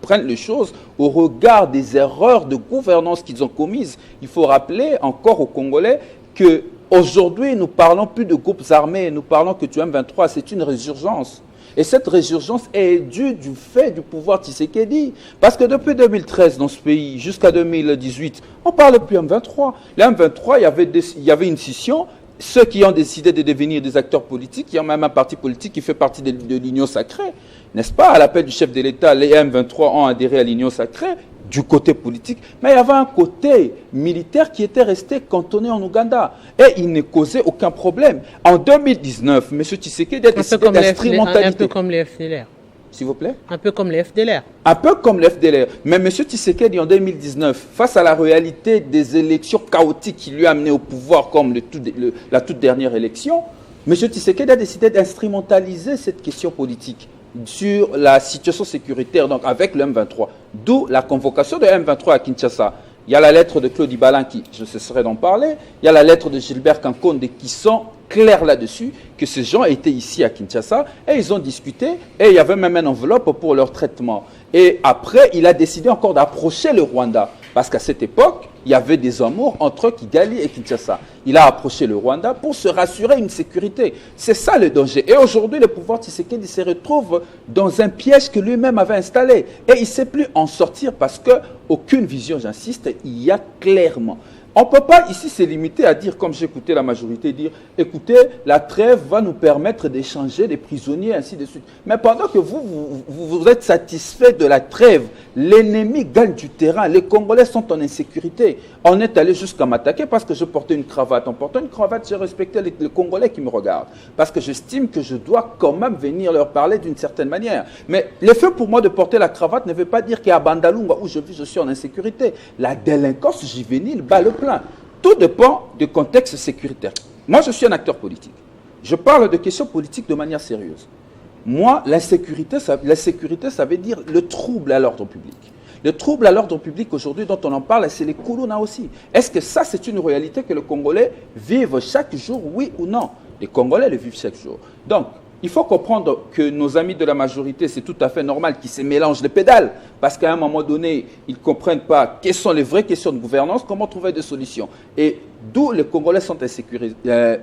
prendre les choses au regard des erreurs de gouvernance qu'ils ont commises, il faut rappeler encore aux Congolais qu'aujourd'hui, nous parlons plus de groupes armés, nous parlons que du M23, c'est une résurgence. Et cette résurgence est due du fait du pouvoir Tshisekedi. Parce que depuis 2013, dans ce pays, jusqu'à 2018, on ne parle plus M23. Les M23, il y avait une scission. Ceux qui ont décidé de devenir des acteurs politiques, il y a même un parti politique qui fait partie de l'Union sacrée, n'est-ce pas? À l'appel du chef de l'État, les M23 ont adhéré à l'Union sacrée du côté politique, mais il y avait un côté militaire qui était resté cantonné en Ouganda. Et il ne causait aucun problème. En 2019, M. Tshisekedi a décidé d'instrumentaliser. Un peu comme les FDLR. S'il vous plaît? Un peu comme les FDLR. Un peu comme les FDLR. Mais M. Tshisekedi, en 2019, face à la réalité des élections chaotiques qui lui a amené au pouvoir, comme la toute dernière élection, M. Tshisekedi a décidé d'instrumentaliser cette question politique sur la situation sécuritaire, donc avec le M23. D'où la convocation de M23 à Kinshasa. Il y a la lettre de Claude Ibalan qui, je ne cesserai d'en parler, il y a la lettre de Gilbert Kankonde qui sont clairs là-dessus, que ces gens étaient ici à Kinshasa et ils ont discuté et il y avait même une enveloppe pour leur traitement. Et après, il a décidé encore d'approcher le Rwanda parce qu'à cette époque, il y avait des amours entre Kigali et Kinshasa. Il a approché le Rwanda pour se rassurer une sécurité. C'est ça le danger. Et aujourd'hui, le pouvoir Tshisekedi se retrouve dans un piège que lui-même avait installé. Et il ne sait plus en sortir parce qu'aucune vision, j'insiste, il y a clairement. On ne peut pas ici se limiter à dire, comme j'écoutais la majorité dire, écoutez, la trêve va nous permettre d'échanger des prisonniers, ainsi de suite. Mais pendant que vous êtes satisfait de la trêve, l'ennemi gagne du terrain, les Congolais sont en insécurité. On est allé jusqu'à m'attaquer parce que je portais une cravate. En portant une cravate, j'ai respecté les Congolais qui me regardent. Parce que j'estime que je dois quand même venir leur parler d'une certaine manière. Mais le fait pour moi de porter la cravate ne veut pas dire qu'à Bandalunga, où je vis, je suis en insécurité. La délinquance juvénile bat le plein. Tout dépend du contexte sécuritaire. Moi, je suis un acteur politique. Je parle de questions politiques de manière sérieuse. Moi, la sécurité, ça veut dire le trouble à l'ordre public. Le trouble à l'ordre public aujourd'hui dont on en parle, c'est les Koulouna aussi. Est-ce que ça, c'est une réalité que les Congolais vivent chaque jour, oui ou non? Les Congolais le vivent chaque jour. Donc, il faut comprendre que nos amis de la majorité, c'est tout à fait normal qu'ils se mélangent les pédales. Parce qu'à un moment donné, ils ne comprennent pas quelles sont les vraies questions de gouvernance, comment trouver des solutions. Et d'où les Congolais sont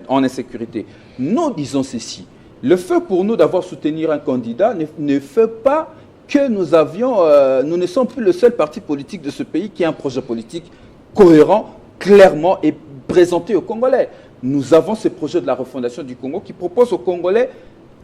en insécurité. Nous disons ceci. Le fait pour nous d'avoir soutenu un candidat ne fait pas que nous ne sommes plus le seul parti politique de ce pays qui a un projet politique cohérent, clairement et présenté aux Congolais. Nous avons ce projet de la refondation du Congo qui propose aux Congolais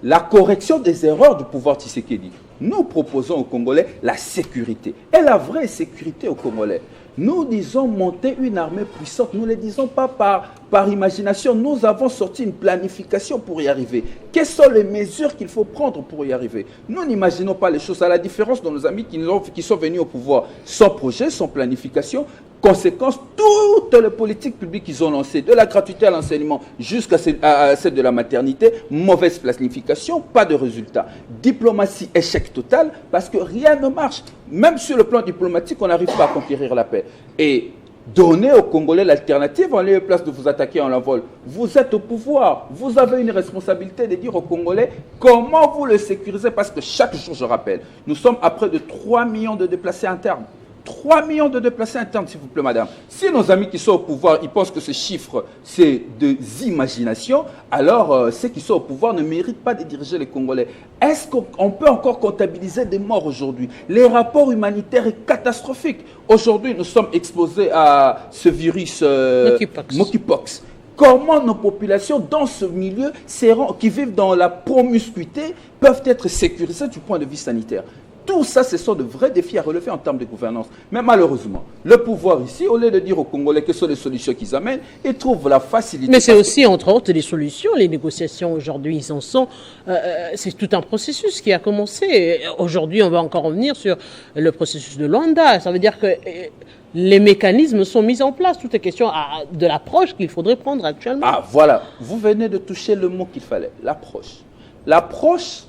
la correction des erreurs du pouvoir Tshisekedi. Nous proposons aux Congolais la sécurité. Et la vraie sécurité aux Congolais. Nous disons monter une armée puissante. Nous ne le disons pas par imagination. Nous avons sorti une planification pour y arriver. Quelles sont les mesures qu'il faut prendre pour y arriver? Nous n'imaginons pas les choses. À la différence de nos amis qui sont venus au pouvoir sans projet, sans planification. Conséquence, toutes les politiques publiques qu'ils ont lancées, de la gratuité à l'enseignement jusqu'à celle de la maternité, mauvaise planification, pas de résultat. Diplomatie, échec total, parce que rien ne marche. Même sur le plan diplomatique, on n'arrive pas à conquérir la paix. Et donner aux Congolais l'alternative, en lieu et place de vous attaquer en l'envol. Vous êtes au pouvoir, vous avez une responsabilité de dire aux Congolais comment vous le sécurisez, parce que chaque jour, je rappelle, nous sommes à près de 3 millions de déplacés internes. 3 millions de déplacés internes, s'il vous plaît, madame. Si nos amis qui sont au pouvoir, ils pensent que ce chiffre, c'est des imaginations, alors ceux qui sont au pouvoir ne méritent pas de diriger les Congolais. Est-ce qu'on peut encore comptabiliser des morts aujourd'hui? Les rapports humanitaires sont catastrophiques. Aujourd'hui, nous sommes exposés à ce virus monkeypox. Comment nos populations dans ce milieu, qui vivent dans la promiscuité, peuvent être sécurisées du point de vue sanitaire? Tout ça, ce sont de vrais défis à relever en termes de gouvernance. Mais malheureusement, le pouvoir ici, au lieu de dire aux Congolais quelles sont les solutions qu'ils amènent, ils trouvent la facilité. Mais c'est aussi, entre autres, des solutions. Les négociations, aujourd'hui, ils en sont. C'est tout un processus qui a commencé. Aujourd'hui, on va encore revenir sur le processus de Luanda. Ça veut dire que les mécanismes sont mis en place. Tout est question de l'approche qu'il faudrait prendre actuellement. Ah, voilà. Vous venez de toucher le mot qu'il fallait, l'approche. L'approche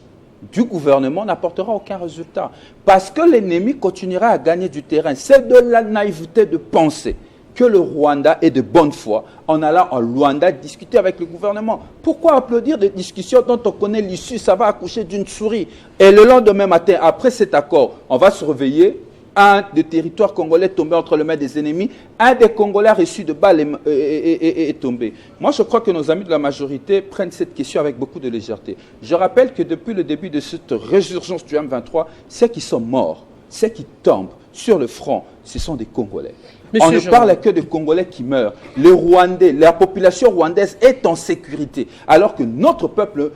du gouvernement n'apportera aucun résultat. Parce que l'ennemi continuera à gagner du terrain. C'est de la naïveté de penser que le Rwanda est de bonne foi en allant en Luanda discuter avec le gouvernement. Pourquoi applaudir des discussions dont on connaît l'issue? Ça va accoucher d'une souris. Et le lendemain matin, après cet accord, on va se réveiller. Un des territoires congolais tombé entre les mains des ennemis, un des Congolais reçus de balles est tombé. Moi, je crois que nos amis de la majorité prennent cette question avec beaucoup de légèreté. Je rappelle que depuis le début de cette résurgence du M23, ceux qui sont morts, ceux qui tombent sur le front, ce sont des Congolais. On ne parle que de Congolais qui meurent. Le Rwandais, la population rwandaise est en sécurité, alors que notre peuple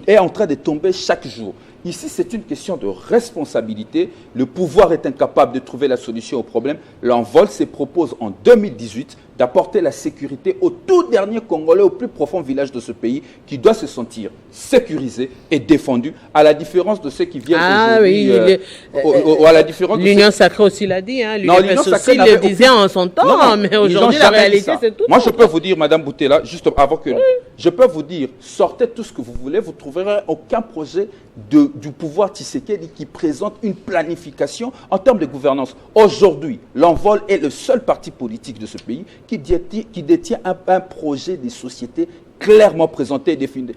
est en train de tomber chaque jour. Ici, c'est une question de responsabilité. Le pouvoir est incapable de trouver la solution au problème. L'envol se propose en 2018 d'apporter la sécurité au tout dernier Congolais, au plus profond village de ce pays, qui doit se sentir sécurisé et défendu, à la différence de ceux qui viennent aujourd'hui. L'Union sacrée aussi l'a dit. Hein. L'Union sacrée le disait en son temps, mais aujourd'hui, la réalité, c'est tout. Moi, je peux vous dire, Madame Boutella, juste avant que... Je peux vous dire, sortez tout ce que vous voulez, vous ne trouverez aucun projet du pouvoir Tshisekedi qui présente une planification en termes de gouvernance. Aujourd'hui, l'Envol est le seul parti politique de ce pays qui détient un projet de société clairement présenté et défini.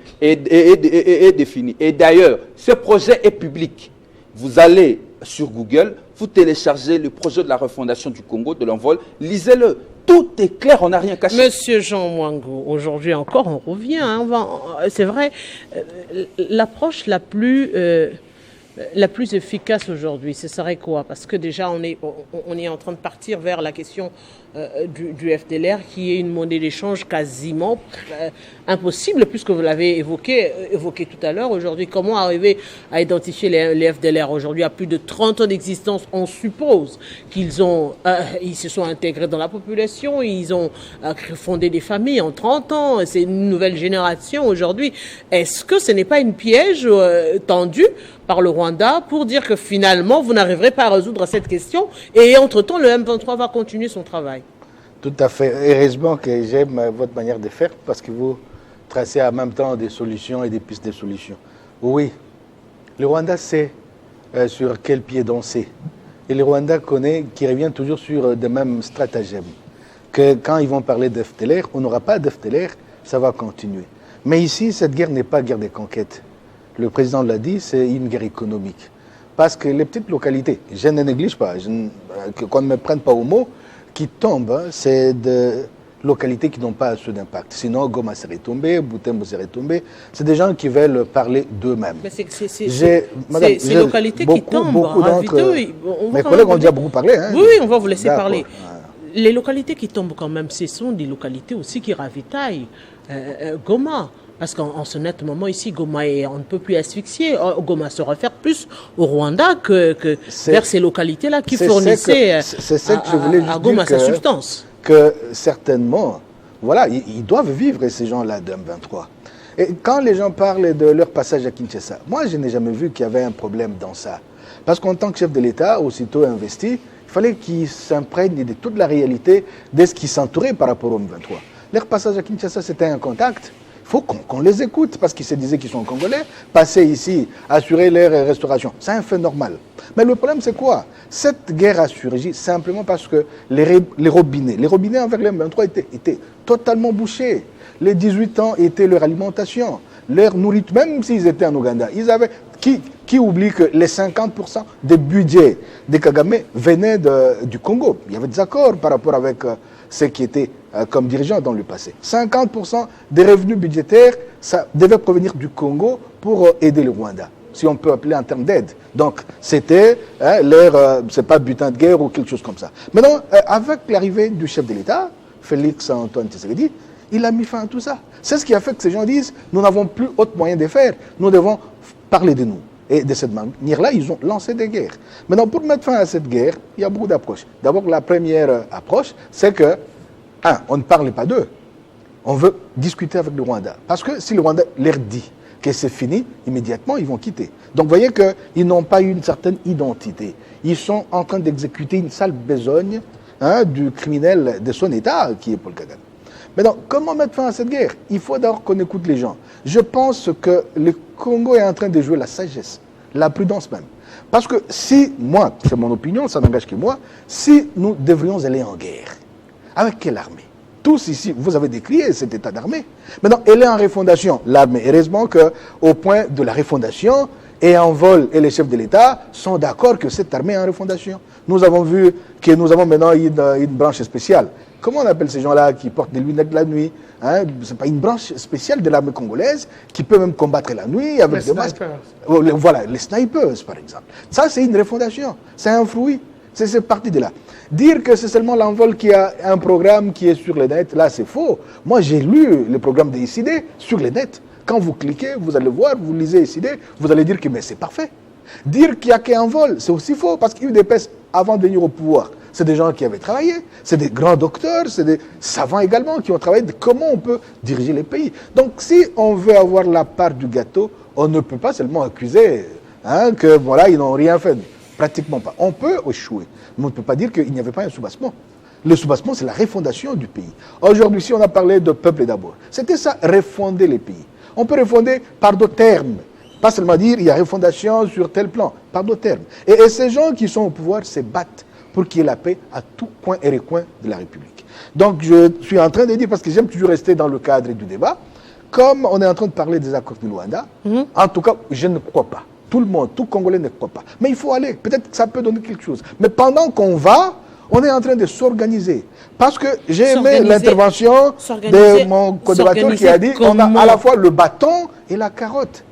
Et d'ailleurs, ce projet est public. Vous allez sur Google, vous téléchargez le projet de la refondation du Congo, de l'Envol, lisez-le. tout est clair, on n'a rien caché. Monsieur Jean Mwango, aujourd'hui encore, on revient. Hein, c'est vrai, l'approche la plus efficace aujourd'hui, ce serait quoi? Parce que déjà, on est en train de partir vers la question du FDLR, qui est une monnaie d'échange quasiment impossible, puisque vous l'avez évoqué tout à l'heure. Aujourd'hui, comment arriver à identifier les FDLR? Aujourd'hui, à plus de 30 ans d'existence, on suppose qu'ils se sont intégrés dans la population, ils ont fondé des familles en 30 ans, c'est une nouvelle génération aujourd'hui. Est-ce que ce n'est pas une piège tendue par le Rwanda pour dire que finalement, vous n'arriverez pas à résoudre cette question et entre-temps, le M23 va continuer son travail? Tout à fait. Heureusement que j'aime votre manière de faire parce que vous tracez en même temps des solutions et des pistes de solutions. Oui, le Rwanda sait sur quel pied danser. Et le Rwanda connaît, qui revient toujours sur des mêmes stratagèmes. Que quand ils vont parler d'FDLR, on n'aura pas d'FDLR, ça va continuer. Mais ici, cette guerre n'est pas guerre de conquête. Le président l'a dit, c'est une guerre économique. Parce que les petites localités, je ne néglige pas, qu'on ne me prenne pas au mot, qui tombent, c'est des localités qui n'ont pas assez d'impact. Sinon, Goma serait tombé, Butembo serait tombé. C'est des gens qui veulent parler d'eux-mêmes. Mais ces localités qui tombent. Beaucoup d'entre mes collègues ont déjà beaucoup parlé. Hein. Oui, on va vous laisser parler. Les localités qui tombent quand même, ce sont des localités aussi qui ravitaillent Goma. Parce qu'en ce net moment ici, Goma on ne peut plus asphyxier. Goma se réfère plus au Rwanda que vers ces localités-là qui fournissaient à Goma sa substance. Que certainement, voilà, ils doivent vivre ces gens-là de M23. Et quand les gens parlent de leur passage à Kinshasa, moi je n'ai jamais vu qu'il y avait un problème dans ça. Parce qu'en tant que chef de l'État, aussitôt investi, il fallait qu'ils s'imprègnent de toute la réalité de ce qui s'entourait par rapport au M23. Leur passage à Kinshasa, c'était un contact. Il faut qu'on les écoute, parce qu'ils se disaient qu'ils sont Congolais, passer ici, assurer leur restauration. C'est un fait normal. Mais le problème, c'est quoi? Cette guerre a surgi simplement parce que les robinets envers les M23 étaient totalement bouchés. Les 18 ans étaient leur alimentation, leur nourriture, même s'ils étaient en Ouganda. Ils avaient, qui oublie que les 50% des budgets des Kagame venaient du Congo. Il y avait des accords par rapport avec ceux qui étaient comme dirigeants dans le passé. 50% des revenus budgétaires, ça devait provenir du Congo pour aider le Rwanda, si on peut appeler en termes d'aide. Donc, c'était c'est pas butin de guerre ou quelque chose comme ça. Maintenant, avec l'arrivée du chef de l'État, Félix Antoine Tshisekedi, il a mis fin à tout ça. C'est ce qui a fait que ces gens disent, nous n'avons plus autre moyen de faire, nous devons parler de nous. Et de cette manière-là, ils ont lancé des guerres. Maintenant, pour mettre fin à cette guerre, il y a beaucoup d'approches. D'abord, la première approche, c'est que, on ne parle pas d'eux. On veut discuter avec le Rwanda. Parce que si le Rwanda leur dit que c'est fini, immédiatement, ils vont quitter. Donc, vous voyez qu'ils n'ont pas une certaine identité. Ils sont en train d'exécuter une sale besogne du criminel de son État, qui est Paul Kagame. Maintenant, comment mettre fin à cette guerre? Il faut d'abord qu'on écoute les gens. Je pense que le Congo est en train de jouer la sagesse, la prudence même. Parce que si, moi, c'est mon opinion, ça n'engage que moi, si nous devrions aller en guerre, avec quelle armée? Tous ici, vous avez décrié cet état d'armée. Maintenant, elle est en refondation, l'armée. Heureusement qu'au point de la refondation, et en vol et les chefs de l'État sont d'accord que cette armée est en refondation. Nous avons vu que nous avons maintenant une branche spéciale. Comment on appelle ces gens-là qui portent des lunettes la nuit? Ce n'est pas une branche spéciale de l'armée congolaise qui peut même combattre la nuit avec des masques. Voilà, les snipers, par exemple. Ça, c'est une refondation. C'est un fruit. C'est parti de là. Dire que c'est seulement l'envol qui a un programme qui est sur le net, là, c'est faux. Moi, j'ai lu le programme de ICD sur le net. Quand vous cliquez, vous allez voir, vous lisez ICD, vous allez dire que mais c'est parfait. Dire qu'il n'y a qu'un vol, c'est aussi faux, parce qu'UDPS, avant de venir au pouvoir, c'est des gens qui avaient travaillé, c'est des grands docteurs, c'est des savants également qui ont travaillé de comment on peut diriger les pays. Donc si on veut avoir la part du gâteau, on ne peut pas seulement accuser que voilà, ils n'ont rien fait. Pratiquement pas. On peut échouer, mais on ne peut pas dire qu'il n'y avait pas un soubassement. Le soubassement, c'est la refondation du pays. Aujourd'hui, si on a parlé de peuple d'abord, c'était ça, refonder les pays. On peut refonder par d'autres termes. Pas seulement dire il y a refondation sur tel plan, par d'autres termes. Et ces gens qui sont au pouvoir se battent pour qu'il y ait la paix à tout coin et recoin de la République. Donc je suis en train de dire, parce que j'aime toujours rester dans le cadre du débat, comme on est en train de parler des accords du Luanda, en tout cas, je ne crois pas. Tout le monde, tout Congolais ne croit pas. Mais il faut aller. Peut-être que ça peut donner quelque chose. Mais pendant qu'on va, On est en train de s'organiser. Parce que j'ai aimé S'organiser- l'intervention s'organiser- de mon co-débatteur qui a dit s'organiser on a comment? à la fois le bâton et la carotte.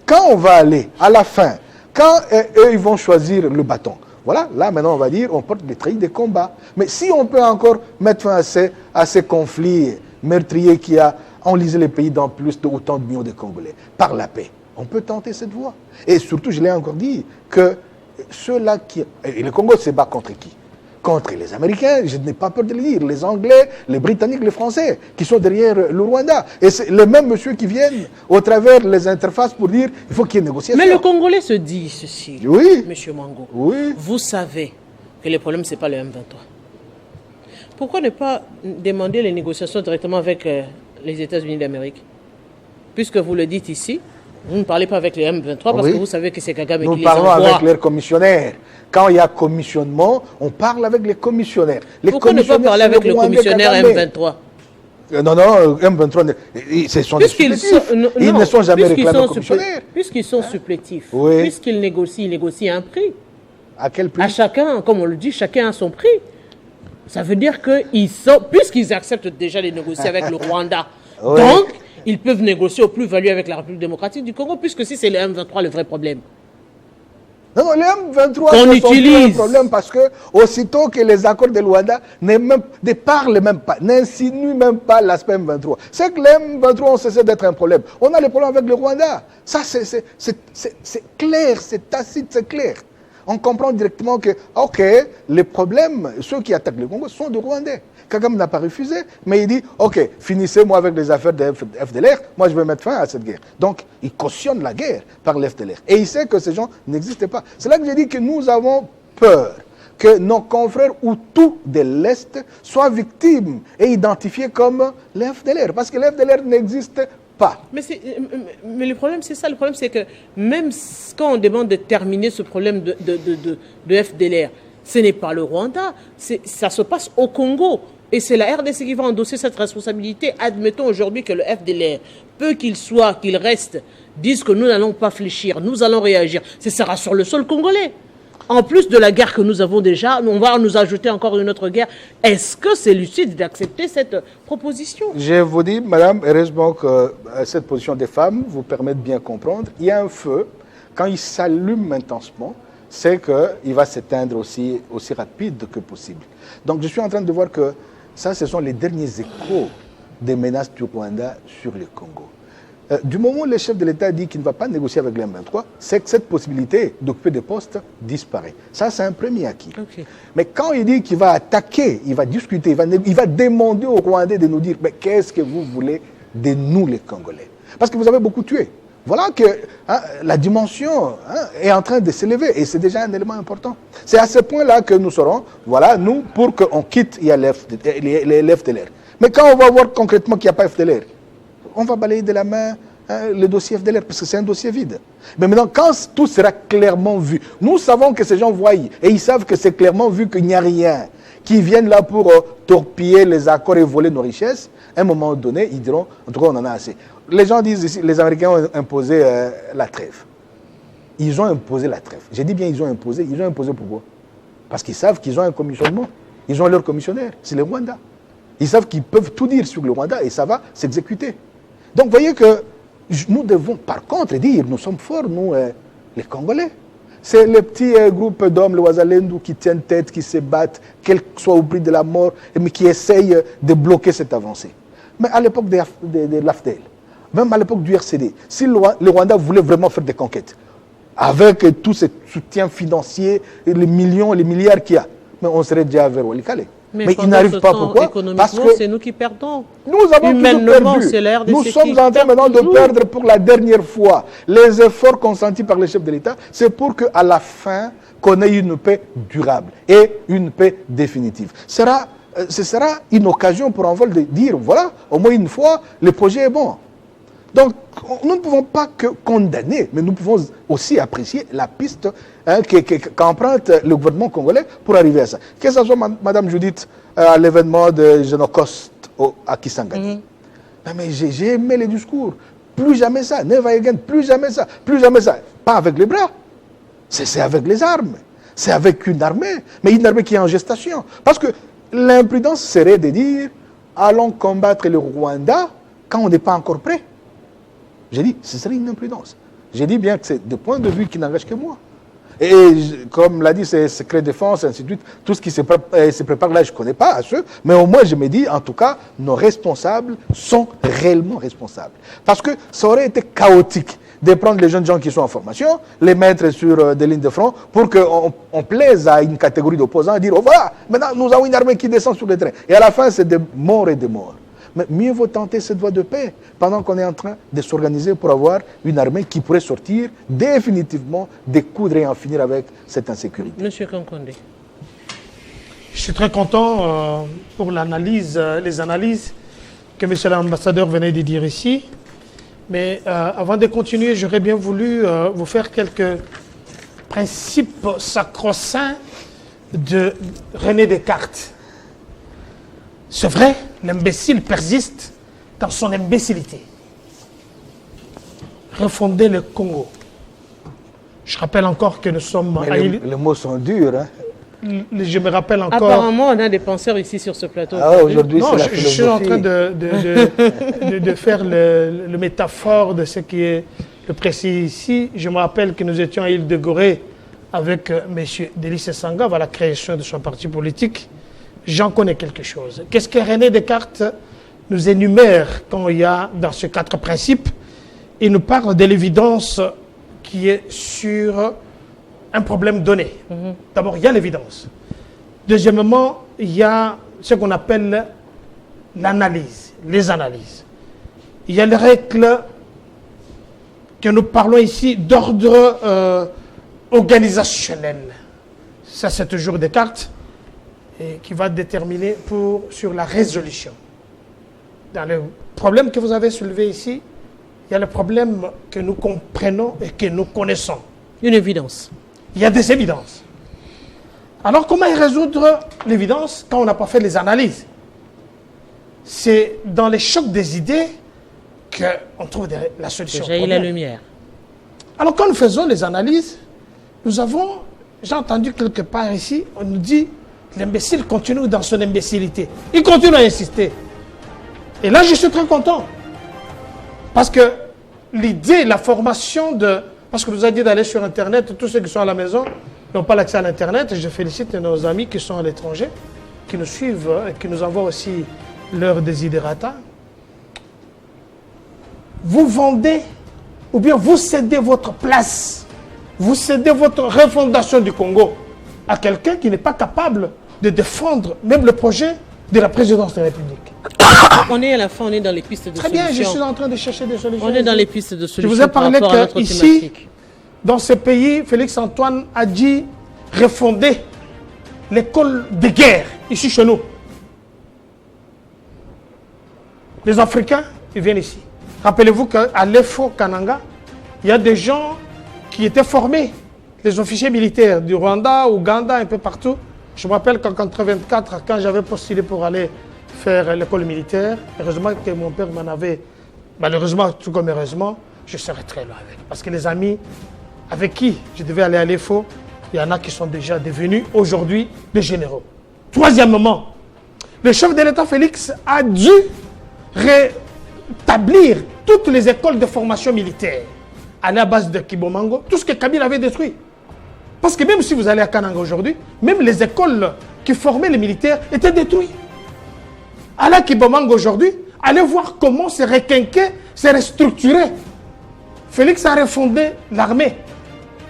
Quand on va aller à la fin, quand eux ils vont choisir le bâton, voilà, là maintenant on va dire on porte des treillis de combat. Mais si on peut encore mettre fin à ces conflits meurtriers qui a enlisé les pays dans plus de autant de millions de Congolais, par la paix, on peut tenter cette voie. Et surtout, je l'ai encore dit, que ceux-là qui... Et le Congo se bat contre qui? Contre les Américains, je n'ai pas peur de le dire, les Anglais, les Britanniques, les Français, qui sont derrière le Rwanda. Et c'est les mêmes messieurs qui viennent au travers les interfaces pour dire il faut qu'il y ait une négociation. Mais le Congolais se dit ceci, Oui. Monsieur Mango. Oui. Vous savez que le problème, ce n'est pas le M23. Pourquoi ne pas demander les négociations directement avec les États-Unis d'Amérique? Puisque vous le dites ici, vous ne parlez pas avec les M23 parce Oui. que vous savez que c'est Kagame Nous qui les parlons envoie. avec leurs commissionnaires. Quand il y a commissionnement, on parle avec les commissionnaires. Les Pourquoi ne pas commissionnaires, parler c'est avec le Rwandais commissionnaire Kagame. M23? Non, non, M23, ce sont des Puisqu'ils supplétifs. sont, non, Ils ne sont jamais puisqu'ils réclamés sont commissionnaires. puisqu'ils sont supplétifs, Oui. puisqu'ils négocient, ils négocient un prix. À quel prix? À chacun, comme on le dit, chacun a son prix. Ça veut dire qu'ils sont, puisqu'ils acceptent déjà de négocier avec le Rwanda, Oui. donc ils peuvent négocier au plus-value avec la République démocratique du Congo, puisque si c'est le M23 le vrai problème. Non, non, les M23 Qu'on ne sont plus utilise. un problème parce que aussitôt que les accords de Luanda ne parlent même pas, n'insinuent même pas l'aspect M23. C'est que les M23 ont cessé d'être un problème. On a les problèmes avec le Rwanda. Ça, c'est clair, c'est tacite, c'est clair. On comprend directement que, ok, les problèmes, ceux qui attaquent le Congo sont des Rwandais. Kagame n'a pas refusé, mais il dit, ok, finissez-moi avec les affaires de FDLR, moi je vais mettre fin à cette guerre. Donc, il cautionne la guerre par l'FDLR. Et il sait que ces gens n'existaient pas. C'est là que j'ai dit que nous avons peur que nos confrères Hutus de l'Est soient victimes et identifiés comme les FDLR, parce que les FDLR n'existent pas. Mais le problème, c'est ça. Le problème, c'est que même quand on demande de terminer ce problème de FDLR, ce n'est pas le Rwanda, ça se passe au Congo. Et c'est la RDC qui va endosser cette responsabilité. Admettons aujourd'hui que le FDLR, peu qu'il soit, qu'il reste, dise que nous n'allons pas fléchir, nous allons réagir. Ce sera sur le sol congolais. En plus de la guerre que nous avons déjà, on va nous ajouter encore une autre guerre. Est-ce que c'est lucide d'accepter cette proposition? Je vous dis, madame, heureusement que cette position des femmes vous permet de bien comprendre. Il y a un feu, quand il s'allume intensement, c'est qu'il va s'éteindre aussi rapide que possible. Donc je suis en train de voir que ça, ce sont les derniers échos des menaces du Rwanda sur le Congo. Du moment où le chef de l'État dit qu'il ne va pas négocier avec les M23, c'est que cette possibilité d'occuper des postes disparaît. Ça, c'est un premier acquis. Okay. Mais quand il dit qu'il va attaquer, il va discuter, il va demander aux Rwandais de nous dire mais qu'est-ce que vous voulez de nous, les Congolais? Parce que vous avez beaucoup tué. Voilà que la dimension est en train de s'élever et c'est déjà un élément important. C'est à ce point-là que nous serons, voilà, nous, pour qu'on quitte les FDLR. Mais quand on va voir concrètement qu'il n'y a pas FDLR, on va balayer de la main le dossier FDLR parce que c'est un dossier vide. Mais maintenant, quand tout sera clairement vu, nous savons que ces gens voient et ils savent que c'est clairement vu qu'il n'y a rien, qui viennent là pour torpiller les accords et voler nos richesses, à un moment donné, ils diront, en tout cas, on en a assez. Les gens disent ici, les Américains ont imposé la trêve. Ils ont imposé la trêve. J'ai dit bien, ils ont imposé. Ils ont imposé pourquoi? Parce qu'ils savent qu'ils ont un commissionnement. Ils ont leur commissionnaire, c'est le Rwanda. Ils savent qu'ils peuvent tout dire sur le Rwanda et ça va s'exécuter. Donc, vous voyez que nous devons, par contre, dire, nous sommes forts, nous, les Congolais. C'est les petits groupes d'hommes, le Ouazalendou, qui tiennent tête, qui se battent, quel que soit au prix de la mort, mais qui essayent de bloquer cette avancée. Mais à l'époque de l'AFDEL, même à l'époque du RCD, si le Rwanda voulait vraiment faire des conquêtes, avec tout ce soutien financier, les millions, les milliards qu'il y a, mais on serait déjà vers Walikale. Mais ils n'arrivent pas. Pourquoi? Parce que c'est nous qui perdons. Nous avons toujours perdu. Nous sommes en train maintenant de perdre pour la dernière fois. Les efforts consentis par les chefs de l'État, c'est pour qu'à la fin, qu'on ait une paix durable et une paix définitive. Ce sera une occasion pour Envol de dire, voilà, au moins une fois, le projet est bon. Donc, nous ne pouvons pas que condamner, mais nous pouvons aussi apprécier la piste qu'emprunte le gouvernement congolais pour arriver à ça. Que ce soit Mme Judith à l'événement de Génocost à Kisangani. Mais j'ai aimé les discours. Plus jamais ça. Never again. Plus jamais ça. Plus jamais ça. Pas avec les bras. C'est avec les armes. c'est avec une armée, mais une armée qui est en gestation. Parce que l'imprudence serait de dire, allons combattre le Rwanda quand on n'est pas encore prêt. J'ai dit, ce serait une imprudence. J'ai dit bien que c'est des points de vue qui n'engagent que moi. Et comme l'a dit, c'est secret défense, ainsi de suite, tout ce qui se prépare là, je ne connais pas à ceux, mais au moins je me dis, en tout cas, nos responsables sont réellement responsables. Parce que ça aurait été chaotique de prendre les jeunes gens qui sont en formation, les mettre sur des lignes de front pour qu'on plaise à une catégorie d'opposants et dire, oh voilà, maintenant nous avons une armée qui descend sur le terrain. Et à la fin, c'est des morts et des morts. Mais mieux vaut tenter cette voie de paix pendant qu'on est en train de s'organiser pour avoir une armée qui pourrait sortir définitivement, découdre et en finir avec cette insécurité. Monsieur Kankonde. Je suis très content pour l'analyse, les analyses que monsieur l'ambassadeur venait de dire ici. Mais avant de continuer, j'aurais bien voulu vous faire quelques principes sacro-saints de René Descartes. C'est vrai, l'imbécile persiste dans son imbécilité. Refonder le Congo. Je rappelle encore que nous sommes... Les mots sont durs, hein? Je me rappelle encore... Apparemment, on a des penseurs ici sur ce plateau. Ah, aujourd'hui, c'est la je suis en train de faire le métaphore de ce qui est le précis ici. Je me rappelle que nous étions à Île de Gorée avec M. Délice Sanga à la création de son parti politique. J'en connais quelque chose. Qu'est-ce que René Descartes nous énumère quand il y a dans ces 4 principes? Il nous parle de l'évidence qui est sur un problème donné. D'abord, il y a l'évidence. Deuxièmement, il y a ce qu'on appelle l'analyse, les analyses. Il y a les règles que nous parlons ici d'ordre organisationnel. Ça, c'est toujours Descartes. Et qui va déterminer sur la résolution. Dans le problème que vous avez soulevé ici, il y a le problème que nous comprenons et que nous connaissons. Une évidence. Il y a des évidences. Alors comment résoudre l'évidence quand on n'a pas fait les analyses? C'est dans les chocs des idées qu'on trouve la solution. J'ai eu la lumière. Alors quand nous faisons les analyses, nous avons, j'ai entendu quelque part ici, on nous dit l'imbécile continue dans son imbécilité. Il continue à insister. Et là, je suis très content. Parce que l'idée, la formation de... Parce que nous a dit d'aller sur Internet, tous ceux qui sont à la maison n'ont pas l'accès à l'Internet. Et je félicite nos amis qui sont à l'étranger, qui nous suivent et qui nous envoient aussi leurs desiderata. Vous vendez, ou bien vous cédez votre place, vous cédez votre refondation du Congo à quelqu'un qui n'est pas capable de défendre même le projet de la présidence de la République. On est à la fin, on est dans les pistes de solutions. Très bien, je suis en train de chercher des solutions. On est dans les pistes de solutions. Je vous ai parlé qu'ici, thématique. Dans ce pays, Félix-Antoine a dit refonder l'école de guerre, ici chez nous. Les Africains, ils viennent ici. Rappelez-vous qu'à l'EFO Kananga, il y a des gens qui étaient formés, les officiers militaires du Rwanda, Ouganda, un peu partout. Je me rappelle qu'en 1984, quand j'avais postulé pour aller faire l'école militaire, heureusement que mon père m'en avait, malheureusement, tout comme heureusement, je serais très loin avec. Parce que les amis avec qui je devais aller à l'EFO, il y en a qui sont déjà devenus aujourd'hui des généraux. Troisièmement, le chef de l'État Félix a dû rétablir toutes les écoles de formation militaire à la base de Kibomango, tout ce que Kabila avait détruit. Parce que même si vous allez à Kananga aujourd'hui, même les écoles qui formaient les militaires étaient détruites. À la Kibomango aujourd'hui, allez voir comment c'est requinqué, c'est restructuré. Félix a refondé l'armée.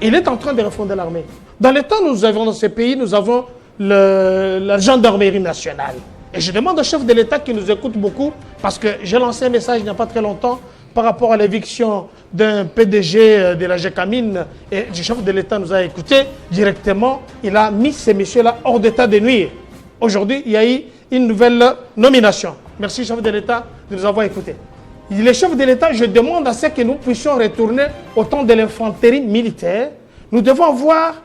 Il est en train de refonder l'armée. Dans le temps, nous avons dans ces pays, nous avons la gendarmerie nationale. Et je demande au chef de l'État qui nous écoute beaucoup, parce que j'ai lancé un message il n'y a pas très longtemps par rapport à l'éviction d'un PDG de la GECAMINE, et le chef de l'État nous a écoutés directement. Il a mis ces messieurs-là hors d'état de nuire. Aujourd'hui, il y a eu une nouvelle nomination. Merci, chef de l'État, de nous avoir écoutés. Les chefs de l'État, je demande à ce que nous puissions retourner au temps de l'infanterie militaire. Nous devons avoir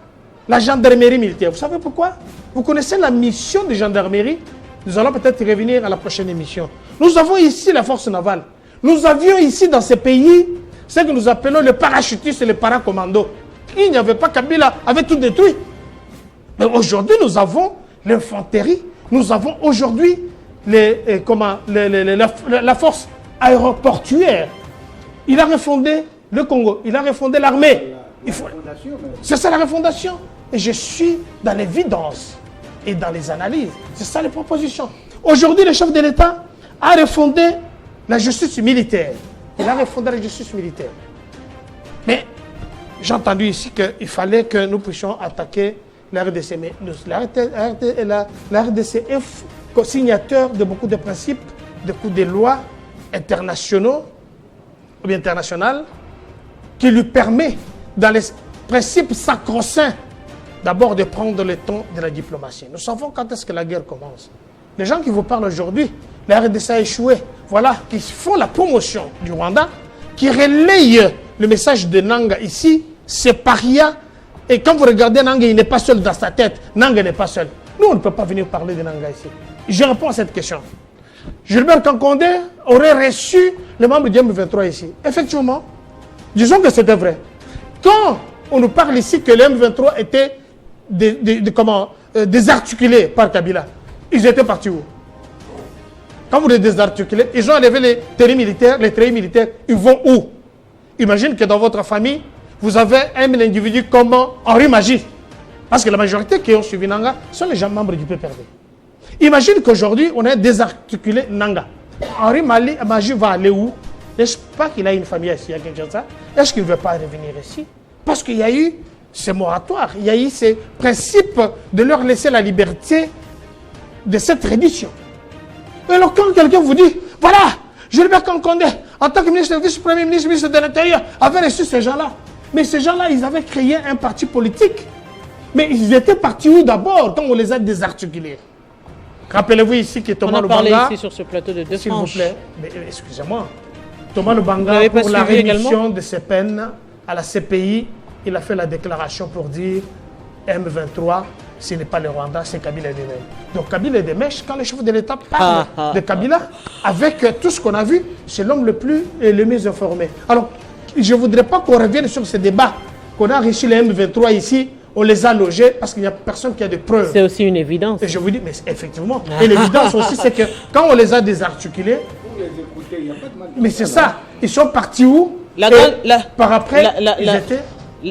la gendarmerie militaire. Vous savez pourquoi? Vous connaissez la mission de gendarmerie? Nous allons peut-être y revenir à la prochaine émission. Nous avons ici la force navale. Nous avions ici dans ces pays ce que nous appelons les parachutistes et les paracommandos. Il n'y avait pas Kabila, avait tout détruit. Mais aujourd'hui, nous avons l'infanterie, nous avons aujourd'hui la force aéroportuaire. Il a refondé le Congo, il a refondé l'armée. C'est ça la refondation. Et je suis dans l'évidence et dans les analyses. C'est ça les propositions. Aujourd'hui, le chef de l'État a refondé la justice militaire. Il a refondé la justice militaire. Mais j'ai entendu ici qu'il fallait que nous puissions attaquer la RDC. Mais la RDC est signateur de beaucoup de principes, de beaucoup de lois internationaux ou bien internationales qui lui permet, dans les principes sacro-saints, d'abord de prendre le temps de la diplomatie. Nous savons quand est-ce que la guerre commence. Les gens qui vous parlent aujourd'hui, la RDC a échoué, voilà, qui font la promotion du Rwanda, qui relayent le message de Nanga ici, c'est paria. Et quand vous regardez Nanga, il n'est pas seul dans sa tête. Nanga n'est pas seul. Nous, on ne peut pas venir parler de Nanga ici. Je réponds à cette question. Gilbert Kankondé aurait reçu les membres du M23 ici. Effectivement, disons que c'était vrai. Quand on nous parle ici que le M23 était désarticulé par Kabila, ils étaient partis où? Quand vous les désarticulez, ils ont enlevé les treillis militaires, ils vont où? Imagine que dans votre famille, vous avez un individu comme Henri Magie. Parce que la majorité qui ont suivi Nanga sont les gens membres du PPRD. Imagine qu'aujourd'hui, on a désarticulé Nanga. Henri Magie va aller où? N'est-ce pas qu'il a une famille ici à Kinshasa? Est-ce qu'il ne veut pas revenir ici? Parce qu'il y a eu ces moratoires, il y a eu ces principes de leur laisser la liberté de cette reddition. Et alors quand quelqu'un vous dit, voilà, Gilbert Kankondé, en tant que ministre, vice-premier ministre, ministre de l'Intérieur, avait reçu ces gens-là. Mais ces gens-là, ils avaient créé un parti politique. Mais ils étaient partis où d'abord, quand on les a désarticulés? Rappelez-vous ici que Thomas Lubanga... On a parlé ici sur ce plateau de deux s'il vous franches. plaît, mais excusez-moi. Thomas Lubanga, pour la réduction de ses peines à la CPI, il a fait la déclaration pour dire M23, ce n'est pas le Rwanda, c'est Kabila lui-même. Donc Kabila est des mèches. Quand le chef de l'État parle de Kabila, avec tout ce qu'on a vu, c'est l'homme le mieux informé. Alors, je ne voudrais pas qu'on revienne sur ce débat, qu'on a reçu les M23 ici, on les a logés parce qu'il n'y a personne qui a de preuves. C'est aussi une évidence. Et je vous dis, mais effectivement. Et l'évidence aussi, c'est que quand on les a désarticulés, mais c'est ça, ils sont partis où? Par après, ils étaient...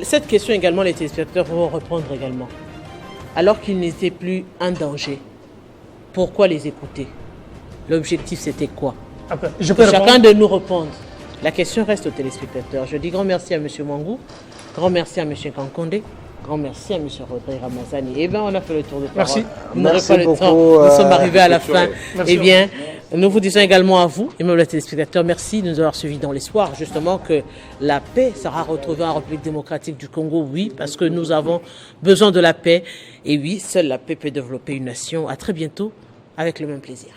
Cette question également, les téléspectateurs vont reprendre également. Alors qu'ils n'étaient plus en danger, pourquoi les écouter? L'objectif, c'était quoi? Après, chacun de nous répondre. La question reste aux téléspectateurs. Je dis grand merci à M. Mangou, grand merci à M. Kankondé, grand merci à M. Rodrigue Ramazani. Eh bien, on a fait le tour de parole. Merci. Vous n'aurez pas le temps. Nous sommes arrivés à la fin. Merci. Eh bien, nous vous disons également à vous, aimables téléspectateurs, merci de nous avoir suivis dans l'espoir justement que la paix sera retrouvée en République démocratique du Congo. Oui, parce que nous avons besoin de la paix. Et oui, seule la paix peut développer une nation. À très bientôt, avec le même plaisir.